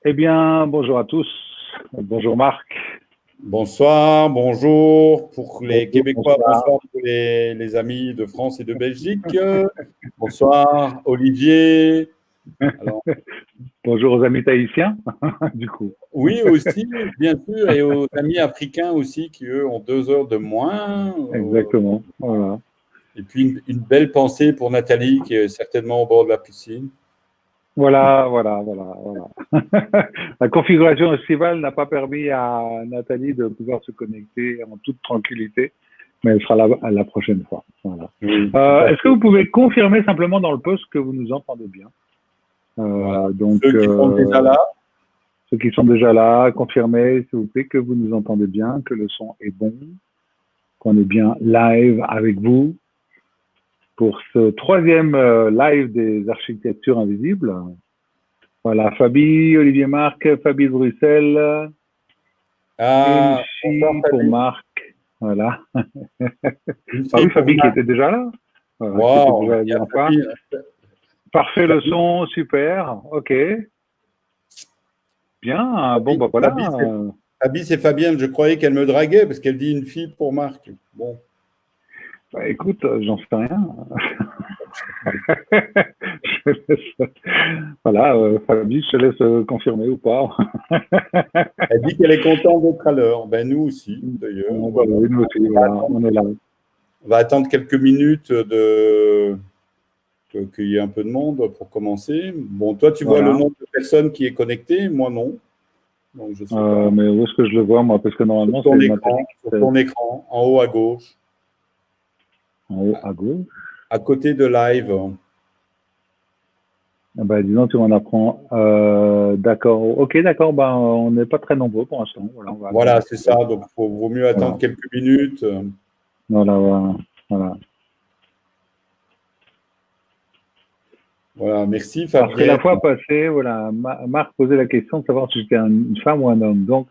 Eh bien, bonjour à tous. Bonjour Marc. Bonsoir, bonjour pour les Québécois, Bonsoir. bonsoir pour les amis de France et de Belgique. Bonsoir Olivier. Alors, Bonjour aux amis tahitiens, du coup. oui, aussi, bien sûr, et aux amis africains aussi qui, eux, ont 2 heures de moins. Exactement. Voilà. Et puis, une belle pensée pour Nathalie qui est certainement au bord de la piscine. Voilà. La configuration estivale n'a pas permis à Nathalie de pouvoir se connecter en toute tranquillité, mais elle sera là la prochaine fois. Voilà. Oui, Est-ce que vous pouvez confirmer simplement dans le post que vous nous entendez bien? voilà. Donc, Ceux qui sont déjà là, ceux qui sont déjà là, confirmez, s'il vous plaît, que vous nous entendez bien, que le son est bon, qu'on est bien live avec vous pour ce troisième live des architectures invisibles. Voilà, Fabi, Olivier Marc, Fabi de Bruxelles, bonsoir Emchi pour Fabi. Marc. Voilà. Une Ah fille oui, pour Fabi qui Marc. était déjà là. Voilà, qui était Wow, déjà la il y a dernière fois. Fabi. Parfait le Fabi, son, super. Ok. Bien. Bon, bah voilà. Fabi, c'est Fabienne. Je croyais qu'elle me draguait parce qu'elle dit une fille pour Marc. Bon. Bah, écoute, j'en sais rien. Voilà, Fabi, je te laisse confirmer ou pas. Elle dit qu'elle est contente d'être à l'heure. Ben, nous aussi, d'ailleurs. Bon, bah, Voilà. oui, nous aussi, voilà, on est là. On va attendre quelques minutes qu'il y ait un peu de monde pour commencer. Bon, toi, tu vois le Voilà. nombre de personnes qui est connecté, moi non. Donc, je ne sais pas. Mais où est-ce que je le vois, moi? Parce que normalement, c'est Nathalie qui Sur fait ton écran, en haut à gauche, en haut à gauche. à côté de live. Ah bah, dis donc, tu m'en apprends. D'accord. Ok, d'accord. Ben, on n'est pas très nombreux pour l'instant. Voilà, on va attendre Voilà, un c'est petit peu. ça. Donc, il vaut mieux attendre Voilà. quelques minutes. Voilà. Voilà, merci Parce que la Fabienne. fois passée, voilà, Marc posait la question de savoir si j'étais une femme ou un homme. Donc,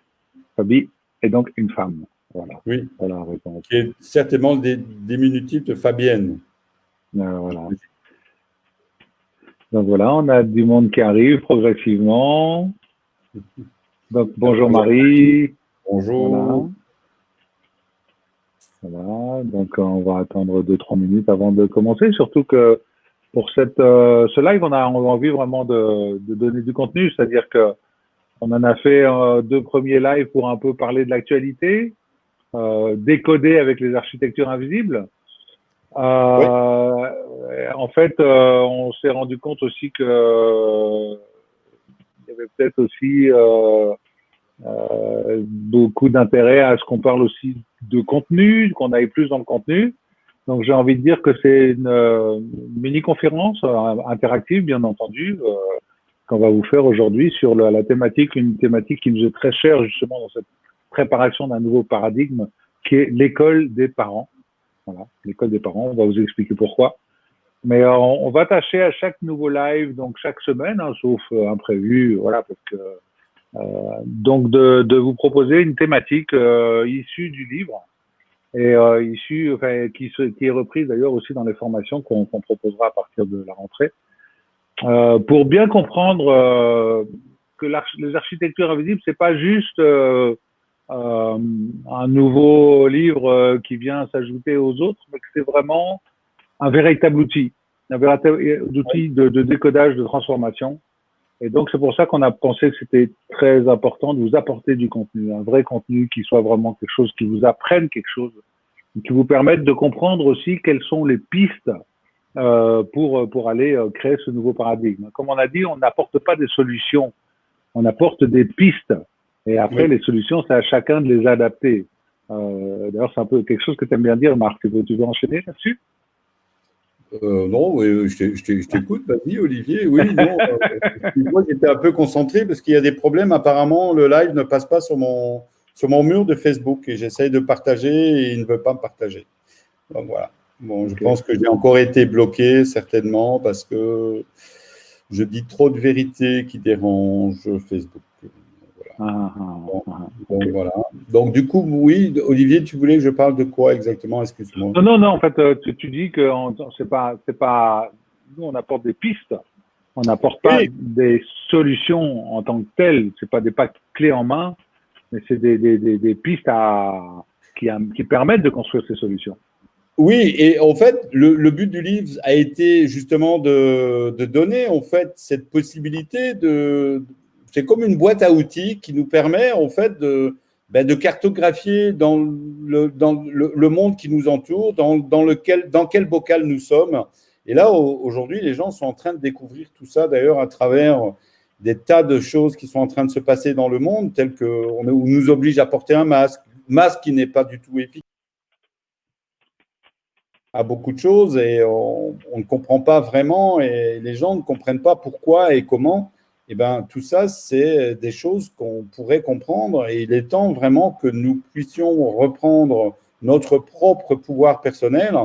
Fabi est donc une femme. Voilà. Oui, Voilà la réponse. qui est certainement le diminutif de Fabienne. Voilà. Donc voilà, on a du monde qui arrive progressivement. Donc bonjour Marie. Bonjour. Voilà. Donc on va attendre 2-3 minutes avant de commencer. Surtout que pour ce live, on a envie vraiment de donner du contenu. C'est-à-dire que on en a fait 2 premiers lives pour un peu parler de l'actualité, décoder avec les architectures invisibles. Oui. En fait, on s'est rendu compte aussi que il y avait peut-être aussi beaucoup d'intérêt à ce qu'on parle aussi de contenu, qu'on aille plus dans le contenu. Donc j'ai envie de dire que c'est une mini-conférence interactive, bien entendu, qu'on va vous faire aujourd'hui sur la thématique, une thématique qui nous est très chère justement dans cette préparation d'un nouveau paradigme, qui est l'école des parents. Voilà, l'école des parents, on va vous expliquer pourquoi. Mais on va tâcher à chaque nouveau live, donc chaque semaine, hein, sauf imprévu, voilà, parce que donc de vous proposer une thématique issue du livre et qui est reprise d'ailleurs aussi dans les formations qu'on proposera à partir de la rentrée, pour bien comprendre que les architectures invisibles, c'est pas juste un nouveau livre qui vient s'ajouter aux autres, mais que c'est vraiment un véritable outil, de décodage, de transformation. Et donc, c'est pour ça qu'on a pensé que c'était très important de vous apporter du contenu, un vrai contenu qui soit vraiment quelque chose qui vous apprenne quelque chose, qui vous permette de comprendre aussi quelles sont les pistes pour aller créer ce nouveau paradigme. Comme on a dit, on n'apporte pas des solutions, on apporte des pistes. Et après, les solutions, c'est à chacun de les adapter. D'ailleurs, c'est un peu quelque chose que tu aimes bien dire, Marc. Tu veux enchaîner là-dessus? Non, je t'écoute, vas-y Olivier. Oui, non, moi j'étais un peu concentré parce qu'il y a des problèmes. Apparemment, le live ne passe pas sur mon mur de Facebook et j'essaye de partager et il ne veut pas me partager. Donc voilà. Bon, je pense que j'ai encore été bloqué certainement parce que je dis trop de vérités qui dérangent Facebook. Donc voilà. Donc du coup, oui, Olivier, tu voulais que je parle de quoi exactement? Excuse-moi. Non. En fait, tu dis que c'est pas. Nous, on apporte des pistes On n'apporte pas Oui, des solutions en tant que telles. C'est pas des packs clés en main, mais c'est des pistes qui permettent de construire ces solutions. oui, et en fait, le but du livre a été justement de donner en fait cette possibilité de. C'est comme une boîte à outils qui nous permet en fait de cartographier dans le monde qui nous entoure, dans quel bocal nous sommes. Et là, aujourd'hui, les gens sont en train de découvrir tout ça, d'ailleurs, à travers des tas de choses qui sont en train de se passer dans le monde, telles qu'on nous oblige à porter un masque qui n'est pas du tout efficace à beaucoup de choses et on ne comprend pas vraiment et les gens ne comprennent pas pourquoi et comment. Et ben, tout ça, c'est des choses qu'on pourrait comprendre et il est temps vraiment que nous puissions reprendre notre propre pouvoir personnel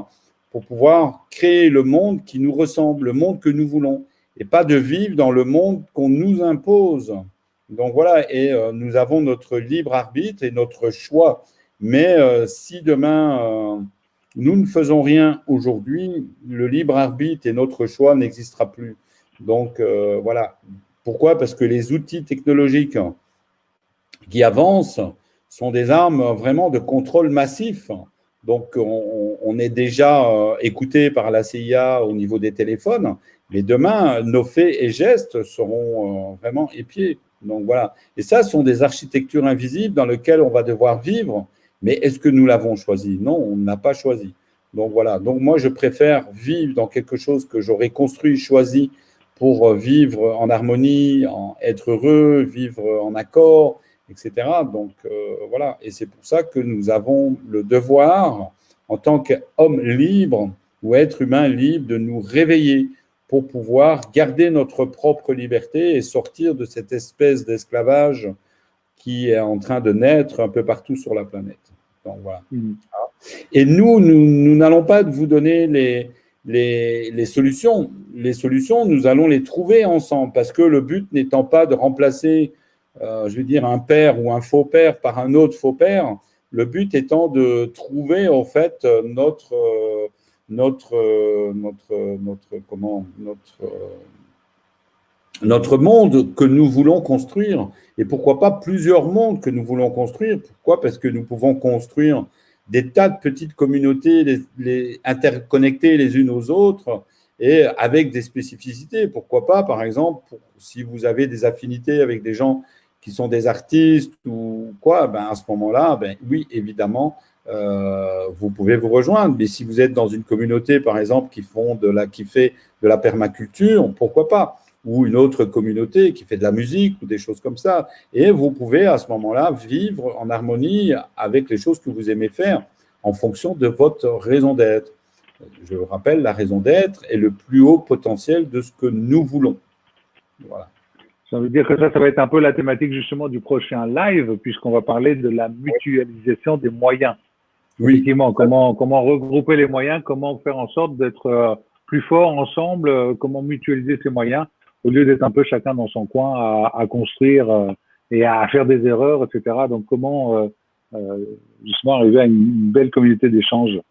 pour pouvoir créer le monde qui nous ressemble, le monde que nous voulons et pas de vivre dans le monde qu'on nous impose. Donc voilà, et nous avons notre libre arbitre et notre choix. Mais si demain nous ne faisons rien aujourd'hui, le libre arbitre et notre choix n'existera plus. Donc voilà. Pourquoi? Parce que les outils technologiques qui avancent sont des armes vraiment de contrôle massif. Donc on est déjà écouté par la CIA au niveau des téléphones, mais demain, nos faits et gestes seront vraiment épiés. Donc voilà. Et ça, ce sont des architectures invisibles dans lesquelles on va devoir vivre. Mais est-ce que nous l'avons choisi? Non, on n'a pas choisi. Donc voilà. Donc moi, je préfère vivre dans quelque chose que j'aurais construit, choisi pour vivre en harmonie, être heureux, vivre en accord, etc. Donc voilà. Et c'est pour ça que nous avons le devoir, en tant qu'homme libre ou être humain libre, de nous réveiller pour pouvoir garder notre propre liberté et sortir de cette espèce d'esclavage qui est en train de naître un peu partout sur la planète. Donc voilà. Et nous n'allons pas vous donner les solutions. Les solutions, nous allons les trouver ensemble parce que le but n'étant pas de remplacer, je veux dire, un père ou un faux père par un autre faux père, le but étant de trouver en fait notre monde que nous voulons construire. Et pourquoi pas plusieurs mondes que nous voulons construire? Pourquoi? Parce que nous pouvons construire des tas de petites communautés, interconnectées les unes aux autres et avec des spécificités. Pourquoi pas, par exemple, si vous avez des affinités avec des gens qui sont des artistes ou quoi, ben à ce moment-là, ben oui, évidemment, vous pouvez vous rejoindre. Mais si vous êtes dans une communauté, par exemple, qui fait de la permaculture, pourquoi pas? Ou une autre communauté qui fait de la musique ou des choses comme ça. Et vous pouvez à ce moment-là vivre en harmonie avec les choses que vous aimez faire en fonction de votre raison d'être. Je rappelle, la raison d'être est le plus haut potentiel de ce que nous voulons. Voilà. Ça veut dire que ça va être un peu la thématique justement du prochain live, puisqu'on va parler de la mutualisation des moyens. Oui. Effectivement, comment regrouper les moyens, comment faire en sorte d'être plus forts ensemble, comment mutualiser ces moyens, au lieu d'être un peu chacun dans son coin à construire et à faire des erreurs, etc. Donc comment justement arriver à une belle communauté d'échange.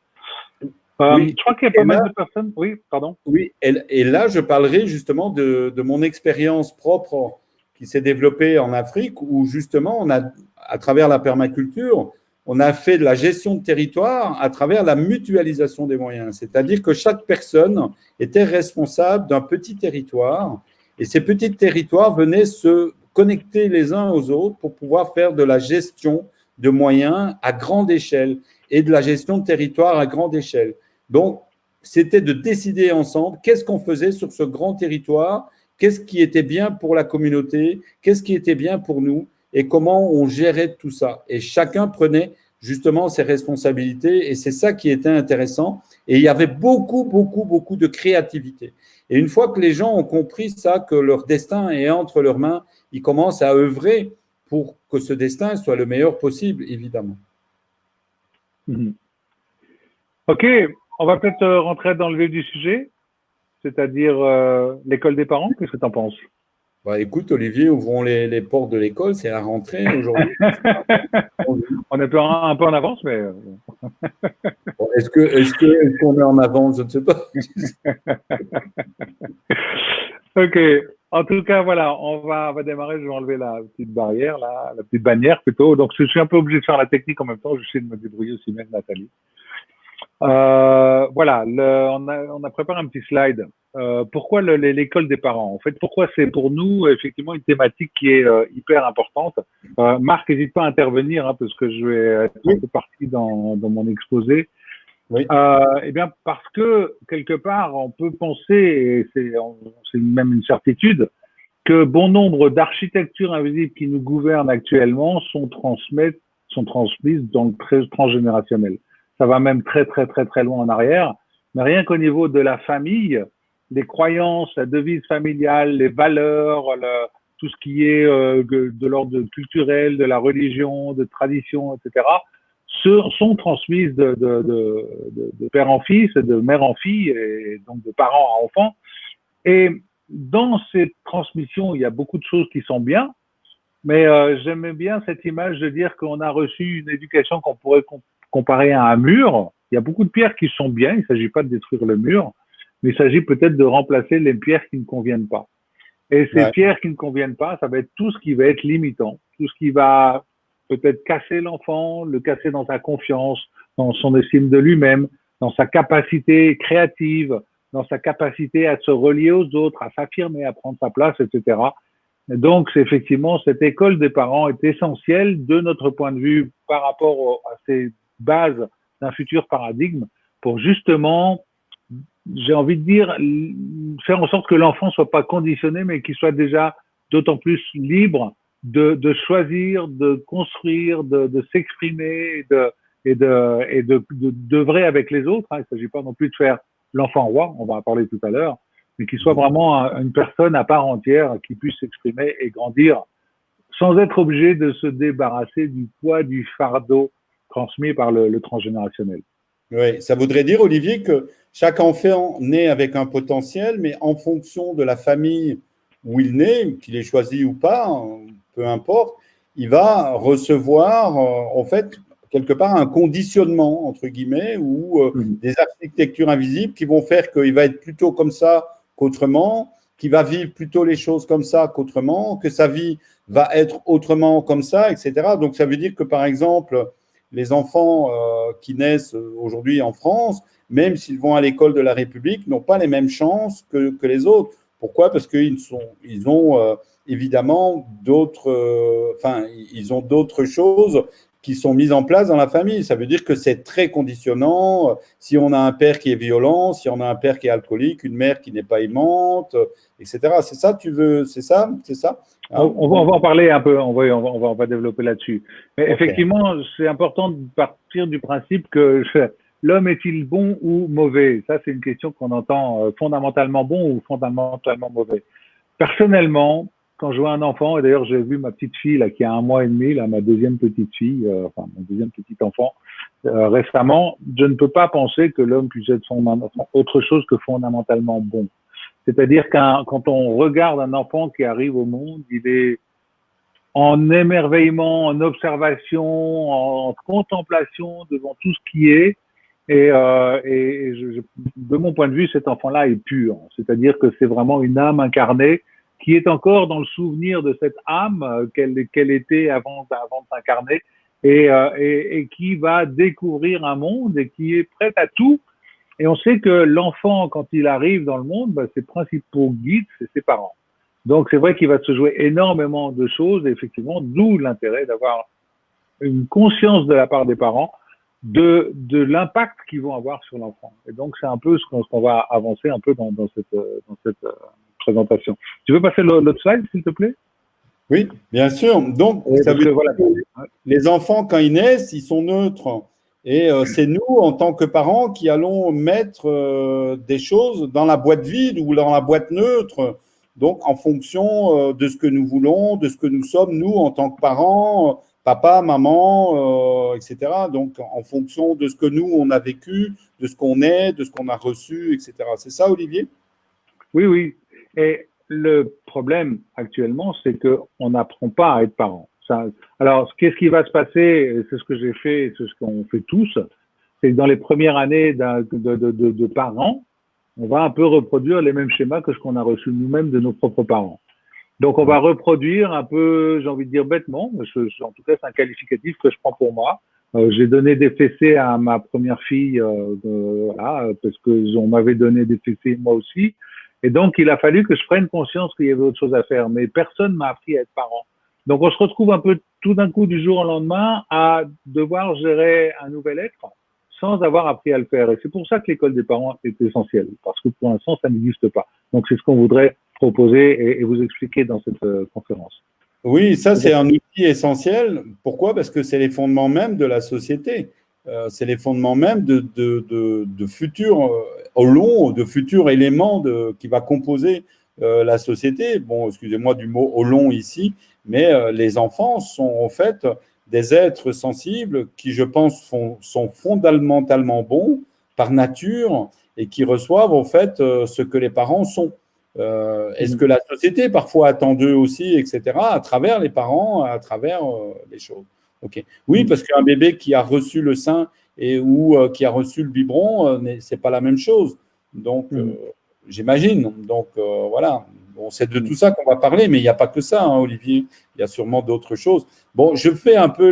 Oui. Je crois qu'il y a pas mal de personnes. Oui, pardon. Oui, et là, je parlerai justement de mon expérience propre qui s'est développée en Afrique, où justement, à travers la permaculture, on a fait de la gestion de territoire à travers la mutualisation des moyens. C'est-à-dire que chaque personne était responsable d'un petit territoire, et ces petits territoires venaient se connecter les uns aux autres pour pouvoir faire de la gestion de moyens à grande échelle et de la gestion de territoire à grande échelle. Donc, c'était de décider ensemble qu'est-ce qu'on faisait sur ce grand territoire, qu'est-ce qui était bien pour la communauté, qu'est-ce qui était bien pour nous et comment on gérait tout ça. Et chacun prenait justement ses responsabilités et c'est ça qui était intéressant. Et il y avait beaucoup, beaucoup, beaucoup de créativité. Et une fois que les gens ont compris ça, que leur destin est entre leurs mains, ils commencent à œuvrer pour que ce destin soit le meilleur possible, évidemment. Ok, on va peut-être rentrer dans le vif du sujet, c'est-à-dire l'école des parents. Qu'est-ce que tu en penses? Bah, écoute, Olivier, ouvrons les portes de l'école, c'est la rentrée aujourd'hui. On est un peu en avance, mais Bon, est-ce qu'on est en avance? Je ne sais pas. ok. En tout cas, voilà, on va démarrer. Je vais enlever la petite barrière, là, la petite bannière plutôt. Donc, je suis un peu obligé de faire la technique en même temps. J'essaie de me débrouiller aussi bien, Nathalie. Voilà, on a préparé un petit slide. Pourquoi l'école des parents? En fait, pourquoi c'est pour nous effectivement une thématique qui est hyper importante. Marc, n'hésite pas à intervenir parce que je vais être un peu parti dans mon exposé. Oui. Eh bien, parce que quelque part, on peut penser, et c'est même une certitude, que bon nombre d'architectures invisibles qui nous gouvernent actuellement sont transmises dans le transgénérationnel. Ça va même très, très, très, très loin en arrière. Mais rien qu'au niveau de la famille, les croyances, la devise familiale, les valeurs, tout ce qui est de l'ordre culturel, de la religion, de tradition, etc., sont transmises de père en fils, de mère en fille, et donc de parents à enfants. Et dans ces transmissions, il y a beaucoup de choses qui sont bien, mais j'aimais bien cette image de dire qu'on a reçu une éducation qu'on pourrait comparer à un mur. Il y a beaucoup de pierres qui sont bien, il ne s'agit pas de détruire le mur, mais il s'agit peut-être de remplacer les pierres qui ne conviennent pas. Et ces pierres qui ne conviennent pas, ça va être tout ce qui va être limitant, tout ce qui va peut-être casser l'enfant, le casser dans sa confiance, dans son estime de lui-même, dans sa capacité créative, dans sa capacité à se relier aux autres, à s'affirmer, à prendre sa place, etc. Et donc, effectivement, cette école des parents est essentielle de notre point de vue par rapport à ces bases d'un futur paradigme pour justement, j'ai envie de dire, faire en sorte que l'enfant soit pas conditionné, mais qu'il soit déjà d'autant plus libre de choisir, de construire, de s'exprimer et d'œuvrer avec les autres. Il ne s'agit pas non plus de faire l'enfant roi, on va en parler tout à l'heure, mais qu'il soit vraiment une personne à part entière qui puisse s'exprimer et grandir sans être obligé de se débarrasser du poids, du fardeau transmis par le transgénérationnel. Oui, ça voudrait dire, Olivier, que chaque enfant naît avec un potentiel, mais en fonction de la famille où il naît, qu'il ait choisi ou pas, peu importe, il va recevoir, en fait, quelque part, un conditionnement, entre guillemets, ou des architectures invisibles qui vont faire qu'il va être plutôt comme ça qu'autrement, qu'il va vivre plutôt les choses comme ça qu'autrement, que sa vie va être autrement comme ça, etc. Donc, ça veut dire que, par exemple, les enfants qui naissent aujourd'hui en France, même s'ils vont à l'école de la République, n'ont pas les mêmes chances que les autres. Pourquoi? Parce qu'ils ont évidemment ils ont d'autres choses qui sont mises en place dans la famille. Ça veut dire que c'est très conditionnant. Si on a un père qui est violent, si on a un père qui est alcoolique, une mère qui n'est pas aimante, etc. C'est ça, tu veux? C'est ça? Hein? On va en parler un peu, on va développer là-dessus. Mais effectivement, c'est important de partir du principe que l'homme est-il bon ou mauvais? Ça, c'est une question qu'on entend fondamentalement bon ou fondamentalement mauvais. Personnellement, quand je vois un enfant, et d'ailleurs j'ai vu ma petite fille là, qui a 1 mois et demi, là, ma deuxième petite fille, enfin mon deuxième petit enfant, récemment, je ne peux pas penser que l'homme puisse être autre chose que fondamentalement bon. C'est-à-dire quand on regarde un enfant qui arrive au monde, il est en émerveillement, en observation, en contemplation devant tout ce qui est. Et de mon point de vue, cet enfant-là est pur. C'est-à-dire que c'est vraiment une âme incarnée qui est encore dans le souvenir de cette âme qu'elle était avant de s'incarner et qui va découvrir un monde et qui est prête à tout. Et on sait que l'enfant, quand il arrive dans le monde, ses principaux guides, c'est ses parents. Donc, c'est vrai qu'il va se jouer énormément de choses, et effectivement, d'où l'intérêt d'avoir une conscience de la part des parents de l'impact qu'ils vont avoir sur l'enfant. Et donc, c'est un peu ce qu'on va avancer un peu dans cette présentation. Tu veux passer l'autre slide, s'il te plaît? Oui, bien sûr. Donc, ça veut dire que les enfants, quand ils naissent, ils sont neutres. Et c'est nous, en tant que parents, qui allons mettre des choses dans la boîte vide ou dans la boîte neutre. Donc, en fonction de ce que nous voulons, de ce que nous sommes, nous, en tant que parents, papa, maman, etc. Donc, en fonction de ce que nous, on a vécu, de ce qu'on est, de ce qu'on a reçu, etc. C'est ça, Olivier? Oui, oui. Et le problème actuellement, c'est qu'on n'apprend pas à être parent. Alors, qu'est-ce qui va se passer? C'est ce que j'ai fait, c'est ce qu'on fait tous, c'est que dans les premières années de parents, on va un peu reproduire les mêmes schémas que ce qu'on a reçu nous-mêmes de nos propres parents. Donc, on va reproduire un peu, j'ai envie de dire bêtement, en tout cas, c'est un qualificatif que je prends pour moi. J'ai donné des fessées à ma première fille, voilà, parce que on m'avait donné des fessées moi aussi. Et donc, il a fallu que je prenne conscience qu'il y avait autre chose à faire. Mais personne m'a appris à être parent. Donc, on se retrouve un peu tout d'un coup, du jour au lendemain, à devoir gérer un nouvel être sans avoir appris à le faire. Et c'est pour ça que l'école des parents est essentielle, parce que pour l'instant, ça n'existe pas. Donc, c'est ce qu'on voudrait proposer et vous expliquer dans cette conférence. Oui, ça, c'est un outil essentiel. Pourquoi? Parce que c'est les fondements même de la société. C'est les fondements même de futurs, de futurs éléments qui va composer la société. Bon, excusez-moi du mot au long ici, mais les enfants sont en fait des êtres sensibles qui, je pense, sont fondamentalement bons par nature et qui reçoivent en fait ce que les parents sont. Est-ce que la société parfois attend d'eux aussi, etc., à travers les parents, à travers les choses. Ok. Oui, parce qu'un bébé qui a reçu le sein ou qui a reçu le biberon, c'est pas la même chose. Donc, j'imagine. Donc, voilà. Bon, c'est de tout ça qu'on va parler, mais il n'y a pas que ça, hein, Olivier. Il y a sûrement d'autres choses. Bon, je fais un peu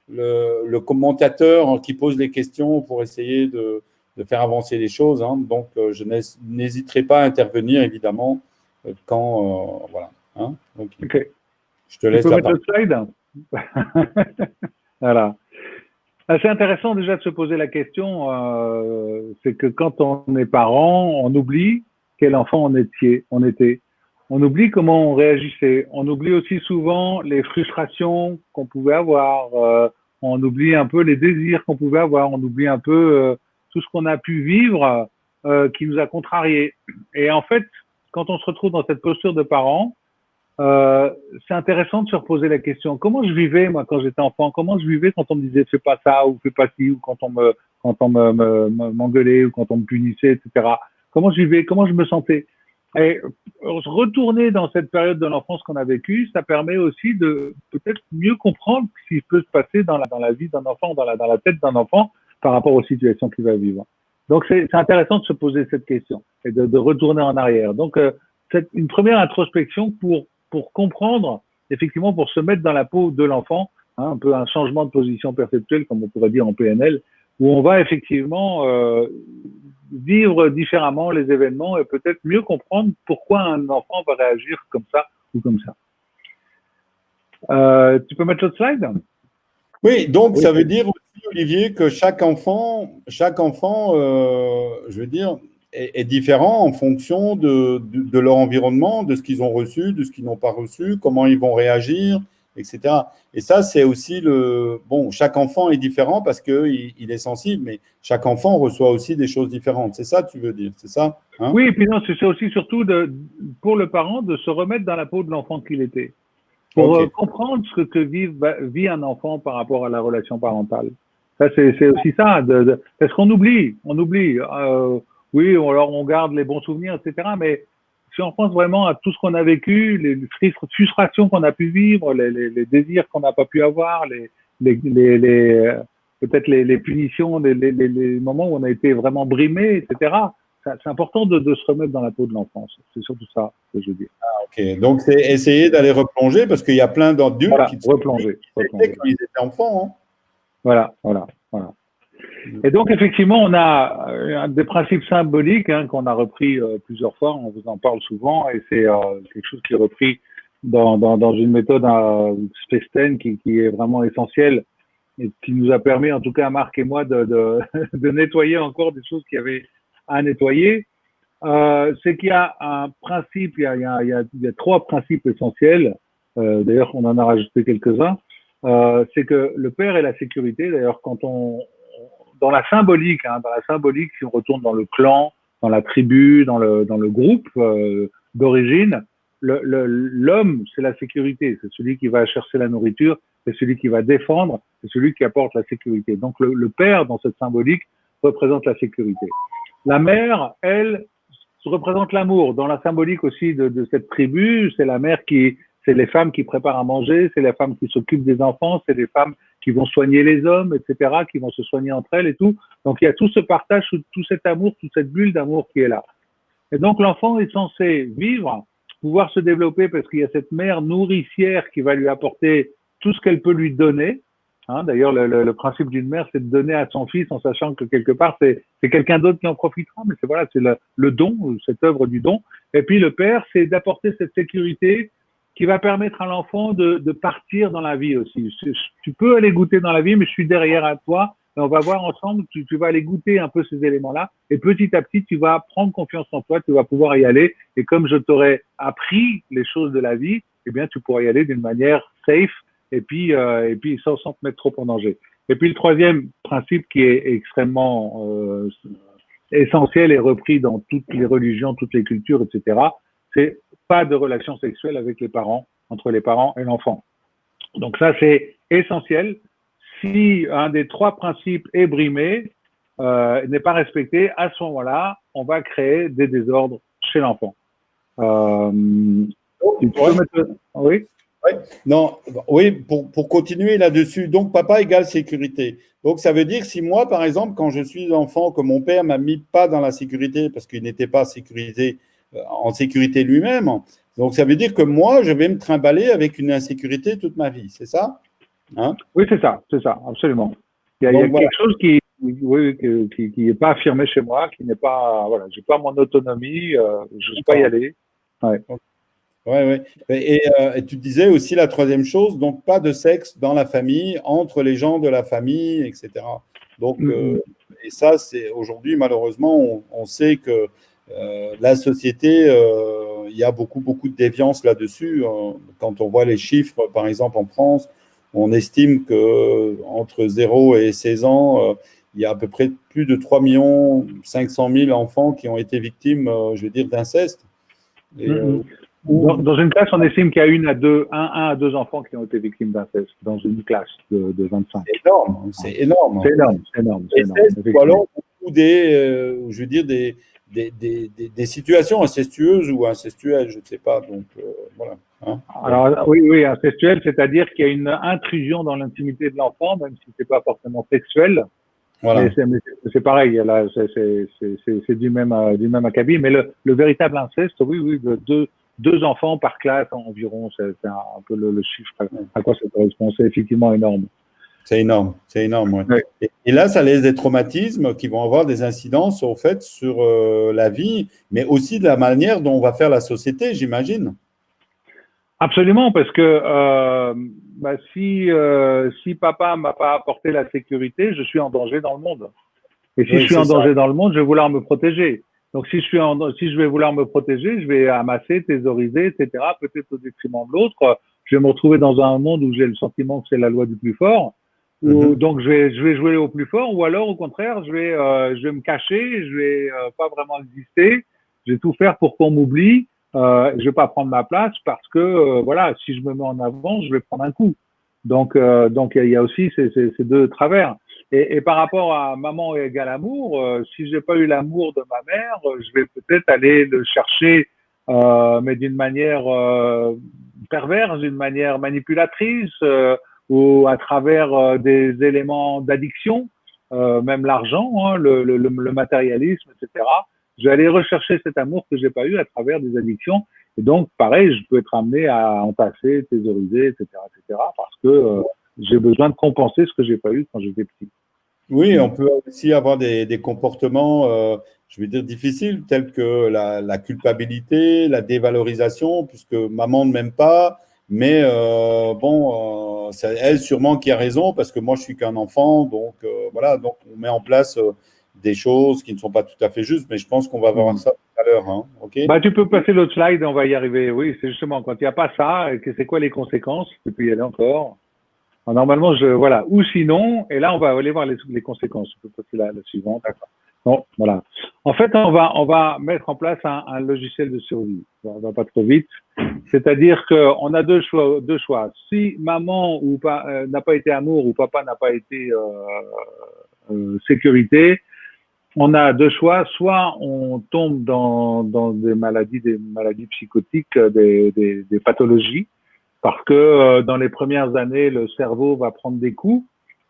le commentateur qui pose les questions pour essayer de faire avancer les choses. Hein. Donc, je n'hésiterai pas à intervenir, évidemment, quand… voilà. Hein. Okay. Je te laisse la parole. Tu peux mettre le slide? Voilà. C'est intéressant déjà de se poser la question, c'est que quand on est parent, on oublie quel enfant on était. On oublie comment on réagissait. On oublie aussi souvent les frustrations qu'on pouvait avoir. On oublie un peu les désirs qu'on pouvait avoir. On oublie un peu tout ce qu'on a pu vivre qui nous a contrariés. Et en fait, quand on se retrouve dans cette posture de parent, c'est intéressant de se reposer la question. Comment je vivais, moi, quand j'étais enfant? Comment je vivais quand on me disait fais pas ça ou fais pas ci, ou quand on m'engueulait ou quand on me punissait, etc. Comment je vivais? Comment je me sentais? Et retourner dans cette période de l'enfance qu'on a vécue, ça permet aussi de peut-être mieux comprendre ce qui peut se passer dans la vie d'un enfant, dans la tête d'un enfant par rapport aux situations qu'il va vivre. Donc, c'est intéressant de se poser cette question et de retourner en arrière. Donc, c'est une première introspection pour comprendre, effectivement, pour se mettre dans la peau de l'enfant, hein, un peu un changement de position perceptuelle, comme on pourrait dire en PNL, où on va effectivement vivre différemment les événements et peut-être mieux comprendre pourquoi un enfant va réagir comme ça ou comme ça. Tu peux mettre l'autre slide? Oui, donc oui, ça veut dire aussi, Olivier, que chaque enfant, je veux dire, est différent en fonction de leur environnement, de ce qu'ils ont reçu, de ce qu'ils n'ont pas reçu, comment ils vont réagir, etc. Et ça, c'est aussi bon, chaque enfant est différent parce qu'il est sensible, mais chaque enfant reçoit aussi des choses différentes. C'est ça, tu veux dire, c'est ça, hein? Oui, et puis non, c'est aussi surtout pour le parent de se remettre dans la peau de l'enfant qu'il était. Pour comprendre ce que vit un enfant par rapport à la relation parentale. Ça, c'est aussi ça. Parce qu'on oublie. Oui, alors on garde les bons souvenirs, etc. Mais si on pense vraiment à tout ce qu'on a vécu, les frustrations qu'on a pu vivre, les désirs qu'on n'a pas pu avoir, peut-être les punitions, les moments où on a été vraiment brimé, etc. C'est important de se remettre dans la peau de l'enfance. C'est surtout ça que je veux dire. Ah, ok. Donc, c'est essayer d'aller replonger parce qu'il y a plein d'adultes qui replonger quand ils étaient enfants. Hein. Voilà. Et donc, effectivement, on a des principes symboliques qu'on a repris plusieurs fois. On vous en parle souvent et c'est quelque chose qui est repris dans une méthode Spesten qui est vraiment essentielle et qui nous a permis, en tout cas, Marc et moi, de nettoyer encore des choses qu'il y avait à nettoyer. C'est qu'il y a un principe, il y a trois principes essentiels. D'ailleurs, on en a rajouté quelques-uns. C'est que le père est la sécurité. D'ailleurs, quand dans la symbolique, si on retourne dans le clan, dans la tribu, dans le groupe d'origine, l'homme, c'est la sécurité. C'est celui qui va chercher la nourriture, c'est celui qui va défendre, c'est celui qui apporte la sécurité. Donc, le père, dans cette symbolique, représente la sécurité. La mère, elle, représente l'amour. Dans la symbolique aussi de cette tribu, c'est la mère c'est les femmes qui préparent à manger, c'est les femmes qui s'occupent des enfants, c'est les femmes qui vont soigner les hommes, etc., qui vont se soigner entre elles et tout. Donc il y a tout ce partage, tout cet amour, toute cette bulle d'amour qui est là. Et donc l'enfant est censé vivre, pouvoir se développer parce qu'il y a cette mère nourricière qui va lui apporter tout ce qu'elle peut lui donner. Hein, d'ailleurs, le principe d'une mère, c'est de donner à son fils en sachant que quelque part, c'est quelqu'un d'autre qui en profitera. Mais c'est le don, cette œuvre du don. Et puis le père, c'est d'apporter cette sécurité qui va permettre à l'enfant de partir dans la vie aussi. Tu peux aller goûter dans la vie, mais je suis derrière à toi. Et on va voir ensemble, tu vas aller goûter un peu ces éléments-là. Et petit à petit, tu vas prendre confiance en toi, tu vas pouvoir y aller. Et comme je t'aurais appris les choses de la vie, eh bien, tu pourras y aller d'une manière safe et puis sans te mettre trop en danger. Et puis le troisième principe qui est extrêmement essentiel et repris dans toutes les religions, toutes les cultures, etc., c'est pas de relation sexuelle avec les parents, entre les parents et l'enfant. Donc ça, c'est essentiel. Si un des trois principes est brimé, n'est pas respecté, à ce moment-là, on va créer des désordres chez l'enfant. Oui. Ouais. Non, oui, pour continuer là-dessus, donc papa égale sécurité. Donc ça veut dire que si moi, par exemple, quand je suis enfant, que mon père m'a mis pas dans la sécurité parce qu'il n'était pas sécurisé, en sécurité lui-même, donc ça veut dire que moi, je vais me trimballer avec une insécurité toute ma vie, c'est ça? Hein? Oui, c'est ça, absolument. Il y a voilà. Quelque chose qui n'est pas affirmé chez moi, qui n'est pas, voilà, j'ai pas mon autonomie, je n'ose pas y aller. Ouais. Ouais. Et tu disais aussi la troisième chose, donc pas de sexe dans la famille, entre les gens de la famille, etc. Donc, et ça, c'est aujourd'hui, malheureusement, on sait que la société, il y a beaucoup de déviance là-dessus. Quand on voit les chiffres, par exemple en France, on estime qu'entre 0 et 16 ans, il y a à peu près plus de 3 500 000 enfants qui ont été victimes, je veux dire, d'inceste. Et, dans une classe, on estime qu'il y a un à deux enfants qui ont été victimes d'inceste, dans une classe de 25. C'est énorme. Ou alors, beaucoup je veux dire, des situations incestueuses ou incestuelles, je ne sais pas. Donc, voilà. Hein. Alors, oui, incestuelle, c'est-à-dire qu'il y a une intrusion dans l'intimité de l'enfant, même si ce n'est pas forcément sexuel. Voilà. Mais c'est pareil, là, c'est du même acabit. Mais le véritable inceste, oui, deux enfants par classe environ, c'est un peu le chiffre à quoi ça correspond. C'est effectivement énorme. C'est énorme, ouais. Et là, ça laisse des traumatismes qui vont avoir des incidences, au fait, sur la vie, mais aussi de la manière dont on va faire la société, j'imagine. Absolument, parce que si papa m'a pas apporté la sécurité, je suis en danger dans le monde. Et si je suis en danger dans le monde, je vais vouloir me protéger. Donc si je vais vouloir me protéger, je vais amasser, thésauriser, etc. Peut-être au détriment de l'autre. Je vais me retrouver dans un monde où j'ai le sentiment que c'est la loi du plus fort. Donc je vais jouer au plus fort, ou alors au contraire, je vais me cacher, je vais pas vraiment exister. Je vais tout faire pour qu'on m'oublie. Je vais pas prendre ma place parce que voilà, si je me mets en avant, je vais prendre un coup. Donc il y a aussi ces deux travers. Et par rapport à maman égale amour, si j'ai pas eu l'amour de ma mère, je vais peut-être aller le chercher, mais d'une manière perverse, d'une manière manipulatrice, ou à travers des éléments d'addiction, même l'argent, hein, le matérialisme, etc. Je vais aller rechercher cet amour que j'ai pas eu à travers des addictions. Et donc, pareil, je peux être amené à entasser, thésauriser, etc., parce que j'ai besoin de compenser ce que j'ai pas eu quand j'étais petit. Oui, on peut aussi avoir des comportements, je vais dire, difficiles, tels que la culpabilité, la dévalorisation, puisque maman ne m'aime pas, mais c'est elle sûrement qui a raison, parce que moi, je suis qu'un enfant, donc voilà, donc on met en place des choses qui ne sont pas tout à fait justes, mais je pense qu'on va voir ça tout à l'heure. Hein, okay. Tu peux passer l'autre slide, on va y arriver. Oui, c'est justement quand il n'y a pas ça, c'est quoi les conséquences? Tu peux y aller encore. Alors, normalement, voilà. Ou sinon, et là, on va aller voir les conséquences. Tu peux passer la suivante. Bon, voilà. En fait, on va mettre en place un logiciel de survie. On va pas trop vite. C'est-à-dire qu'on a deux choix. Si maman n'a pas été amour ou papa n'a pas été sécurité, on a deux choix. Soit on tombe dans des maladies psychotiques, des pathologies, parce que dans les premières années, le cerveau va prendre des coups.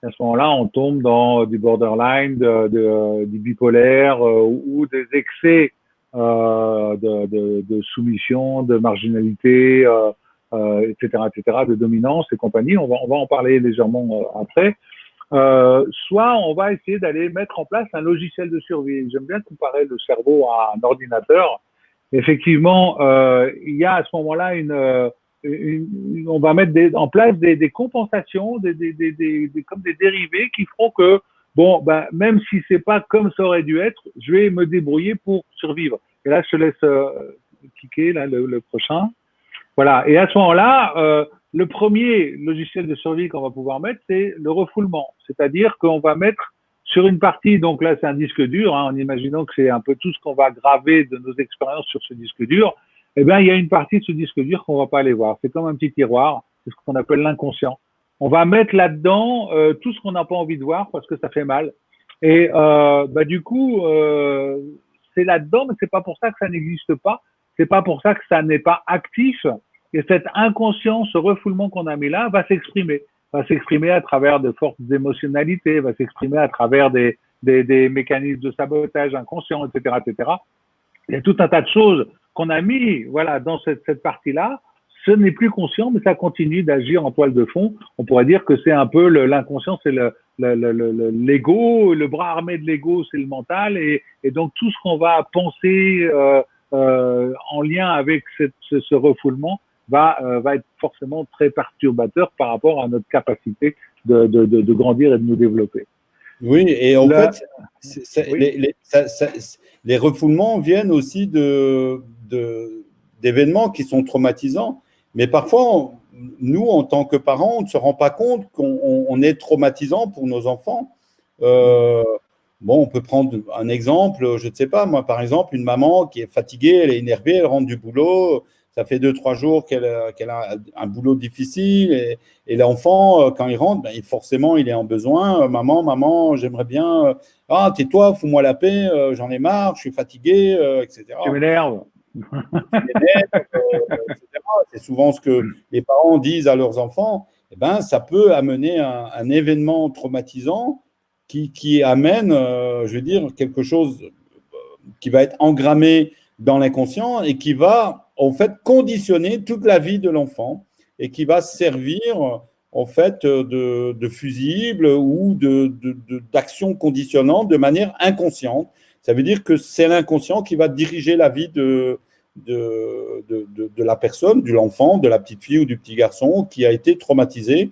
À ce moment-là, on tombe dans du borderline, du bipolaire ou des excès de soumission, de marginalité, etc., de dominance et compagnie. On va en parler légèrement après. Soit on va essayer d'aller mettre en place un logiciel de survie. J'aime bien comparer le cerveau à un ordinateur. Effectivement, il y a à ce moment-là on va mettre en place des compensations, comme des dérivés qui feront que, bon, ben, même si c'est pas comme ça aurait dû être, je vais me débrouiller pour survivre. Et là, je te laisse cliquer là, le prochain. Voilà. Et à ce moment-là, le premier logiciel de survie qu'on va pouvoir mettre, c'est le refoulement. C'est-à-dire qu'on va mettre sur une partie, donc là c'est un disque dur, en imaginant que c'est un peu tout ce qu'on va graver de nos expériences sur ce disque dur, eh bien il y a une partie de ce disque dur qu'on va pas aller voir. C'est comme un petit tiroir, c'est ce qu'on appelle l'inconscient. On va mettre là-dedans tout ce qu'on n'a pas envie de voir parce que ça fait mal. Et du coup, c'est là-dedans, mais c'est pas pour ça que ça n'existe pas. C'est pas pour ça que ça n'est pas actif. Et cet inconscient, ce refoulement qu'on a mis là, va s'exprimer à travers de fortes émotionnalités, va s'exprimer à travers des mécanismes de sabotage inconscient, etc. Il y a tout un tas de choses qu'on a mis, voilà, dans cette partie-là. Ce n'est plus conscient, mais ça continue d'agir en toile de fond. On pourrait dire que c'est un peu l'inconscient, c'est l'ego, le bras armé de l'ego, c'est le mental, et donc tout ce qu'on va penser en lien avec ce refoulement va être forcément très perturbateur par rapport à notre capacité de grandir et de nous développer. Oui, et en fait, les refoulements viennent aussi d'événements qui sont traumatisants. Mais parfois, nous, en tant que parents, on ne se rend pas compte qu'on est traumatisant pour nos enfants. Bon, on peut prendre un exemple, je ne sais pas, moi, par exemple, une maman qui est fatiguée, elle est énervée, elle rentre du boulot, ça fait 2-3 jours qu'elle a un boulot difficile, et l'enfant, quand il rentre, ben, forcément, il est en besoin. Maman, j'aimerais bien, tais-toi, fous-moi la paix, j'en ai marre, je suis fatigué, etc. Tu m'énerves. C'est souvent ce que les parents disent à leurs enfants. Eh ben, ça peut amener un événement traumatisant qui amène, je veux dire, quelque chose qui va être engrammé dans l'inconscient et qui va, en fait, conditionner toute la vie de l'enfant et qui va servir, en fait, de fusible ou d'action conditionnante de manière inconsciente. Ça veut dire que c'est l'inconscient qui va diriger la vie de la personne, de l'enfant, de la petite fille ou du petit garçon qui a été traumatisé.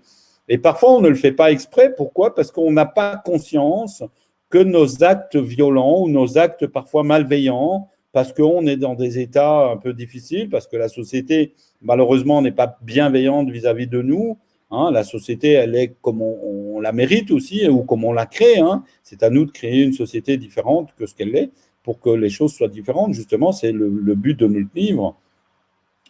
Et parfois, on ne le fait pas exprès. Pourquoi? Parce qu'on n'a pas conscience que nos actes violents ou nos actes parfois malveillants, parce qu'on est dans des états un peu difficiles, parce que la société, malheureusement, n'est pas bienveillante vis-à-vis de nous. Hein, la société, elle est comme on la mérite aussi, ou comme on la crée. Hein. C'est à nous de créer une société différente que ce qu'elle est, pour que les choses soient différentes. Justement, c'est le but de notre livre.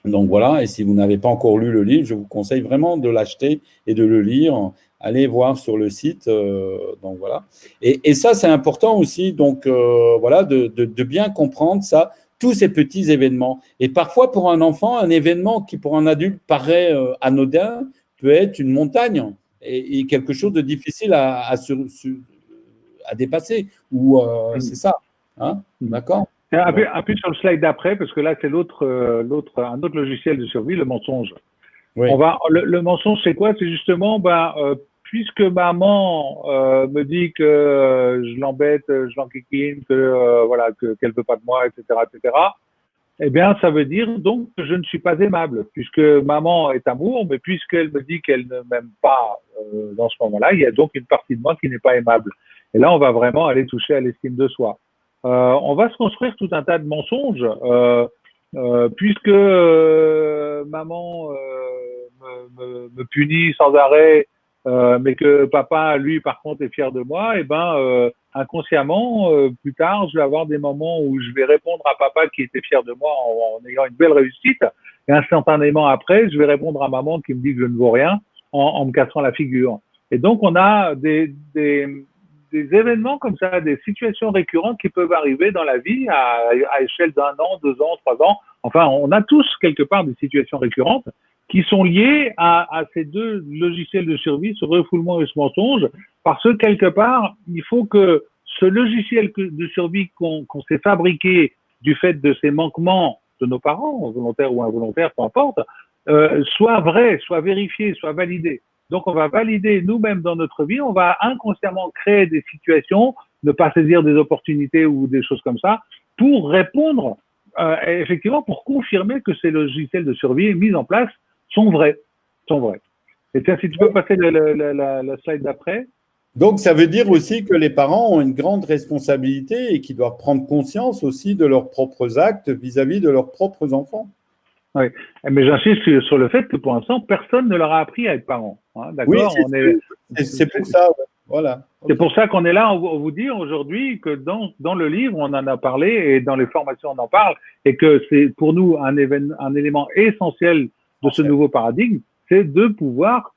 Donc voilà, et si vous n'avez pas encore lu le livre, je vous conseille vraiment de l'acheter et de le lire. Allez voir sur le site. Donc voilà. Et ça, c'est important aussi, donc voilà, de bien comprendre ça, tous ces petits événements. Et parfois, pour un enfant, un événement qui pour un adulte paraît anodin peut être une montagne et quelque chose de difficile à dépasser. Ou c'est ça. Hein, d'accord? Appuie sur le slide d'après, parce que là, c'est un autre logiciel de survie, le mensonge. Oui. Le mensonge, c'est quoi? C'est justement, puisque maman me dit que je l'embête, je l'enquiquine, qu'elle veut pas de moi, etc., eh bien, ça veut dire donc que je ne suis pas aimable, puisque maman est amour, mais puisqu'elle me dit qu'elle ne m'aime pas dans ce moment-là, il y a donc une partie de moi qui n'est pas aimable. Et là, on va vraiment aller toucher à l'estime de soi. On va se construire tout un tas de mensonges, puisque maman me punit sans arrêt, mais que papa, lui, par contre, est fier de moi, et inconsciemment, plus tard, je vais avoir des moments où je vais répondre à papa qui était fier de moi en ayant une belle réussite, et instantanément après, je vais répondre à maman qui me dit que je ne vaux rien en me cassant la figure. Et donc, on a des des événements comme ça, des situations récurrentes qui peuvent arriver dans la vie à échelle d'1 an, 2 ans, 3 ans. Enfin, on a tous quelque part des situations récurrentes qui sont liées à ces deux logiciels de survie, ce refoulement et ce mensonge, parce que quelque part, il faut que ce logiciel de survie qu'on s'est fabriqué du fait de ces manquements de nos parents, volontaires ou involontaires, peu importe, soit vrai, soit vérifié, soit validé. Donc, on va valider nous-mêmes dans notre vie, on va inconsciemment créer des situations, ne pas saisir des opportunités ou des choses comme ça, pour répondre, effectivement, pour confirmer que ces logiciels de survie mis en place sont vrais. Sont vrais. Et tiens, si tu peux passer la slide d'après. Donc, ça veut dire aussi que les parents ont une grande responsabilité et qu'ils doivent prendre conscience aussi de leurs propres actes vis-à-vis de leurs propres enfants. Oui, mais j'insiste sur le fait que pour l'instant, personne ne leur a appris à être parent. Hein, d'accord. Oui, c'est pour ça. Voilà. C'est pour ça qu'on est là, on vous dit aujourd'hui que dans le livre, on en a parlé et dans les formations, on en parle, et que c'est pour nous un élément essentiel de ce nouveau paradigme, c'est de pouvoir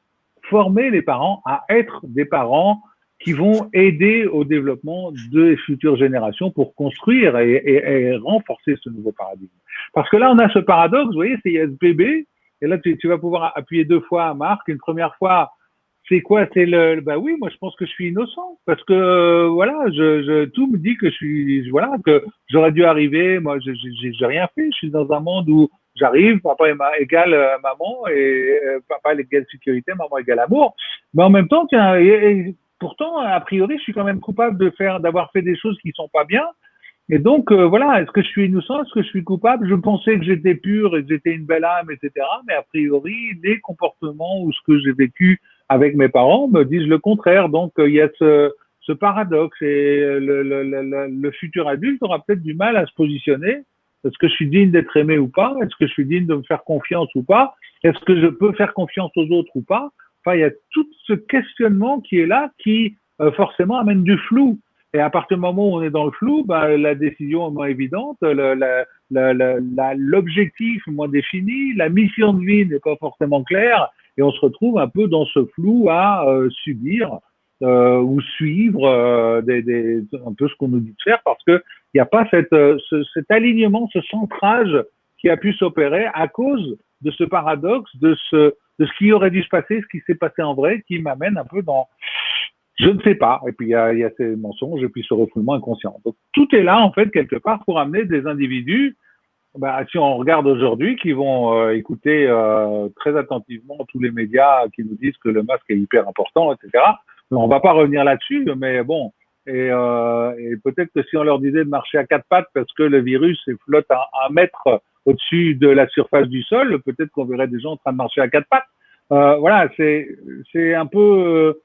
former les parents à être des parents qui vont aider au développement des futures générations pour construire et renforcer ce nouveau paradigme. Parce que là, on a ce paradoxe, vous voyez, c'est il y a ce bébé, et là, tu vas pouvoir appuyer 2 fois, Marc. Une première fois, c'est quoi? C'est bah oui, moi, je pense que je suis innocent, parce que, voilà, tout me dit que voilà, que j'aurais dû arriver, moi, j'ai rien fait, je suis dans un monde où j'arrive, papa égale maman, et papa égale sécurité, maman égale amour. Mais en même temps, tiens, et pourtant, a priori, je suis quand même coupable d'avoir fait des choses qui sont pas bien. Et donc, voilà, est-ce que je suis innocent? Est-ce que je suis coupable? Je pensais que j'étais pur et que j'étais une belle âme, etc. Mais a priori, les comportements ou ce que j'ai vécu avec mes parents me disent le contraire. Donc, il y a ce paradoxe. Et le futur adulte aura peut-être du mal à se positionner. Est-ce que je suis digne d'être aimé ou pas? Est-ce que je suis digne de me faire confiance ou pas? Est-ce que je peux faire confiance aux autres ou pas? Enfin, il y a tout ce questionnement qui est là, qui forcément amène du flou. Et à partir du moment où on est dans le flou, bah, la décision est moins évidente, l'objectif est moins défini, la mission de vie n'est pas forcément claire, et on se retrouve un peu dans ce flou à subir ou suivre un peu ce qu'on nous dit de faire, parce qu'il n'y a pas cet alignement, ce centrage qui a pu s'opérer à cause de ce paradoxe, de ce qui aurait dû se passer, ce qui s'est passé en vrai, qui m'amène un peu dans je ne sais pas. Et puis, il y a ces mensonges et puis ce refoulement inconscient. Donc, tout est là, en fait, quelque part, pour amener des individus, bah, si on regarde aujourd'hui, qui vont écouter très attentivement tous les médias qui nous disent que le masque est hyper important, etc. On va pas revenir là-dessus, mais bon. Et peut-être que si on leur disait de marcher à 4 pattes parce que le virus flotte à 1 mètre au-dessus de la surface du sol, peut-être qu'on verrait des gens en train de marcher à 4 pattes. Voilà, c'est un peu...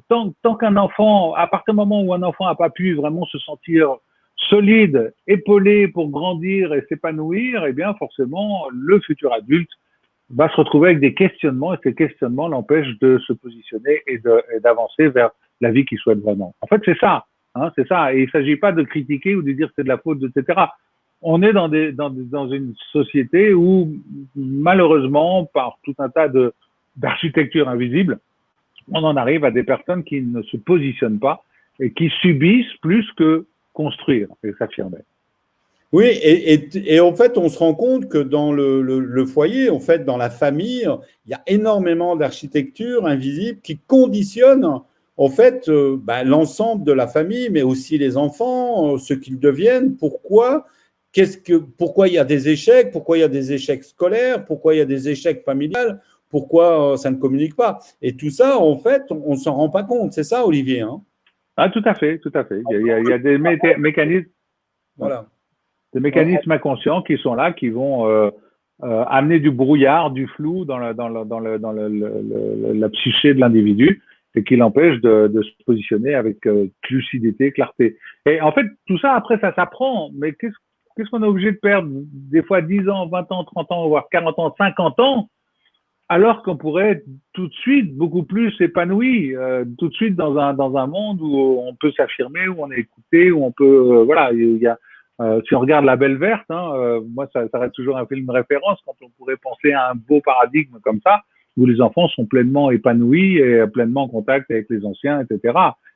tant qu'un enfant, à partir du moment où un enfant n'a pas pu vraiment se sentir solide, épaulé pour grandir et s'épanouir, eh bien forcément, le futur adulte va se retrouver avec des questionnements, et ces questionnements l'empêchent de se positionner et d'avancer vers la vie qu'il souhaite vraiment. En fait, c'est ça. Hein, c'est ça. Et il ne s'agit pas de critiquer ou de dire que c'est de la faute, etc. On est dans une société où, malheureusement, par tout un tas d'architecture invisible, on en arrive à des personnes qui ne se positionnent pas et qui subissent plus que construire et s'affirmer. Oui, et en fait, on se rend compte que dans le foyer, en fait, dans la famille, il y a énormément d'architecture invisible qui conditionne en fait l'ensemble de la famille, mais aussi les enfants, ce qu'ils deviennent. Pourquoi il y a des échecs? Pourquoi il y a des échecs scolaires? Pourquoi il y a des échecs familiales? Pourquoi ça ne communique pas? Et tout ça, en fait, on ne s'en rend pas compte. C'est ça, Olivier, hein? Ah, tout à fait, tout à fait. Il y a des mécanismes. Voilà. Des mécanismes inconscients qui sont là, qui vont amener du brouillard, du flou dans la psyché de l'individu et qui l'empêche de se positionner avec lucidité, clarté. Et en fait, tout ça, après, ça s'apprend. Mais qu'est-ce qu'on est obligé de perdre? Des fois 10 ans, 20 ans, 30 ans, voire 40 ans, 50 ans, alors qu'on pourrait être tout de suite beaucoup plus épanoui, tout de suite dans un monde où on peut s'affirmer, où on est écouté, où on peut, voilà, il y a si on regarde La Belle Verte, moi, ça reste toujours un film de référence quand on pourrait penser à un beau paradigme comme ça, où les enfants sont pleinement épanouis et pleinement en contact avec les anciens, etc.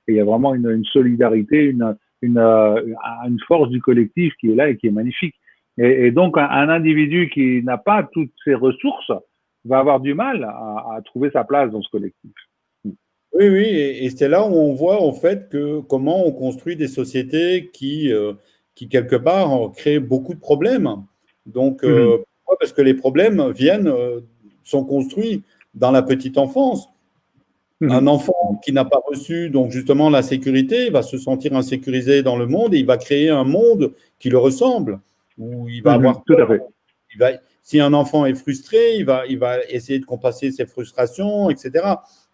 Et il y a vraiment une solidarité, une force du collectif qui est là et qui est magnifique. Et donc, un individu qui n'a pas toutes ces ressources va avoir du mal à trouver sa place dans ce collectif. Oui, oui, et c'est là où on voit en fait que comment on construit des sociétés qui quelque part, créent beaucoup de problèmes. Donc, Mhm. pourquoi? Parce que les problèmes sont construits dans la petite enfance. Un Mhm. enfant qui n'a pas reçu donc justement la sécurité va se sentir insécurisé dans le monde et il va créer un monde qui le ressemble, où il va Mhm. avoir Tout à peur. fait. Si un enfant est frustré, il va essayer de compenser ses frustrations, etc.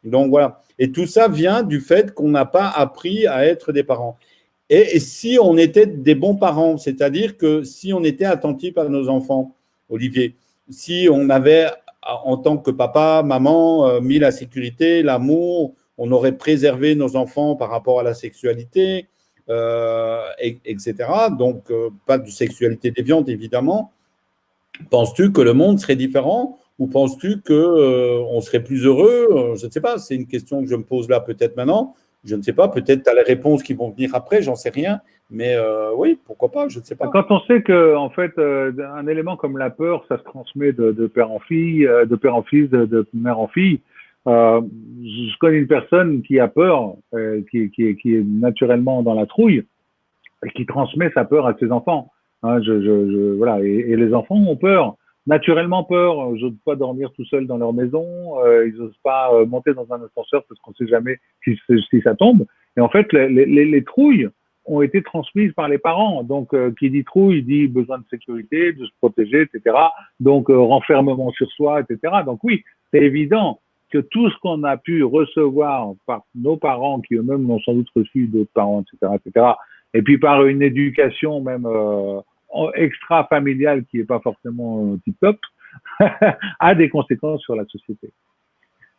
Donc voilà. Et tout ça vient du fait qu'on n'a pas appris à être des parents. Et si on était des bons parents, c'est-à-dire que si on était attentif à nos enfants, Olivier, si on avait, en tant que papa, maman, mis la sécurité, l'amour, on aurait préservé nos enfants par rapport à la sexualité, etc. Donc, pas de sexualité déviante, évidemment. Penses-tu que le monde serait différent ou penses-tu qu'on serait plus heureux? Je ne sais pas, c'est une question que je me pose là peut-être maintenant. Je ne sais pas, peut-être tu as les réponses qui vont venir après, j'en sais rien. Mais oui, pourquoi pas, je ne sais pas. Quand on sait que, en fait, un élément comme la peur, ça se transmet de père en fille, de père en fils, de mère en fille. Je connais une personne qui a peur, qui est naturellement dans la trouille et qui transmet sa peur à ses enfants. Hein, voilà. Et les enfants ont peur, naturellement peur. Ils n'osent pas dormir tout seuls dans leur maison. Ils n'osent pas monter dans un ascenseur parce qu'on ne sait jamais si ça tombe. Et en fait, les trouilles ont été transmises par les parents. Donc, qui dit trouille dit besoin de sécurité, de se protéger, etc. Donc, renfermement sur soi, etc. Donc oui, c'est évident que tout ce qu'on a pu recevoir par nos parents, qui eux-mêmes l'ont sans doute reçu d'autres parents, etc., etc., et puis par une éducation même extra-familiale qui n'est pas forcément tip-top, a des conséquences sur la société.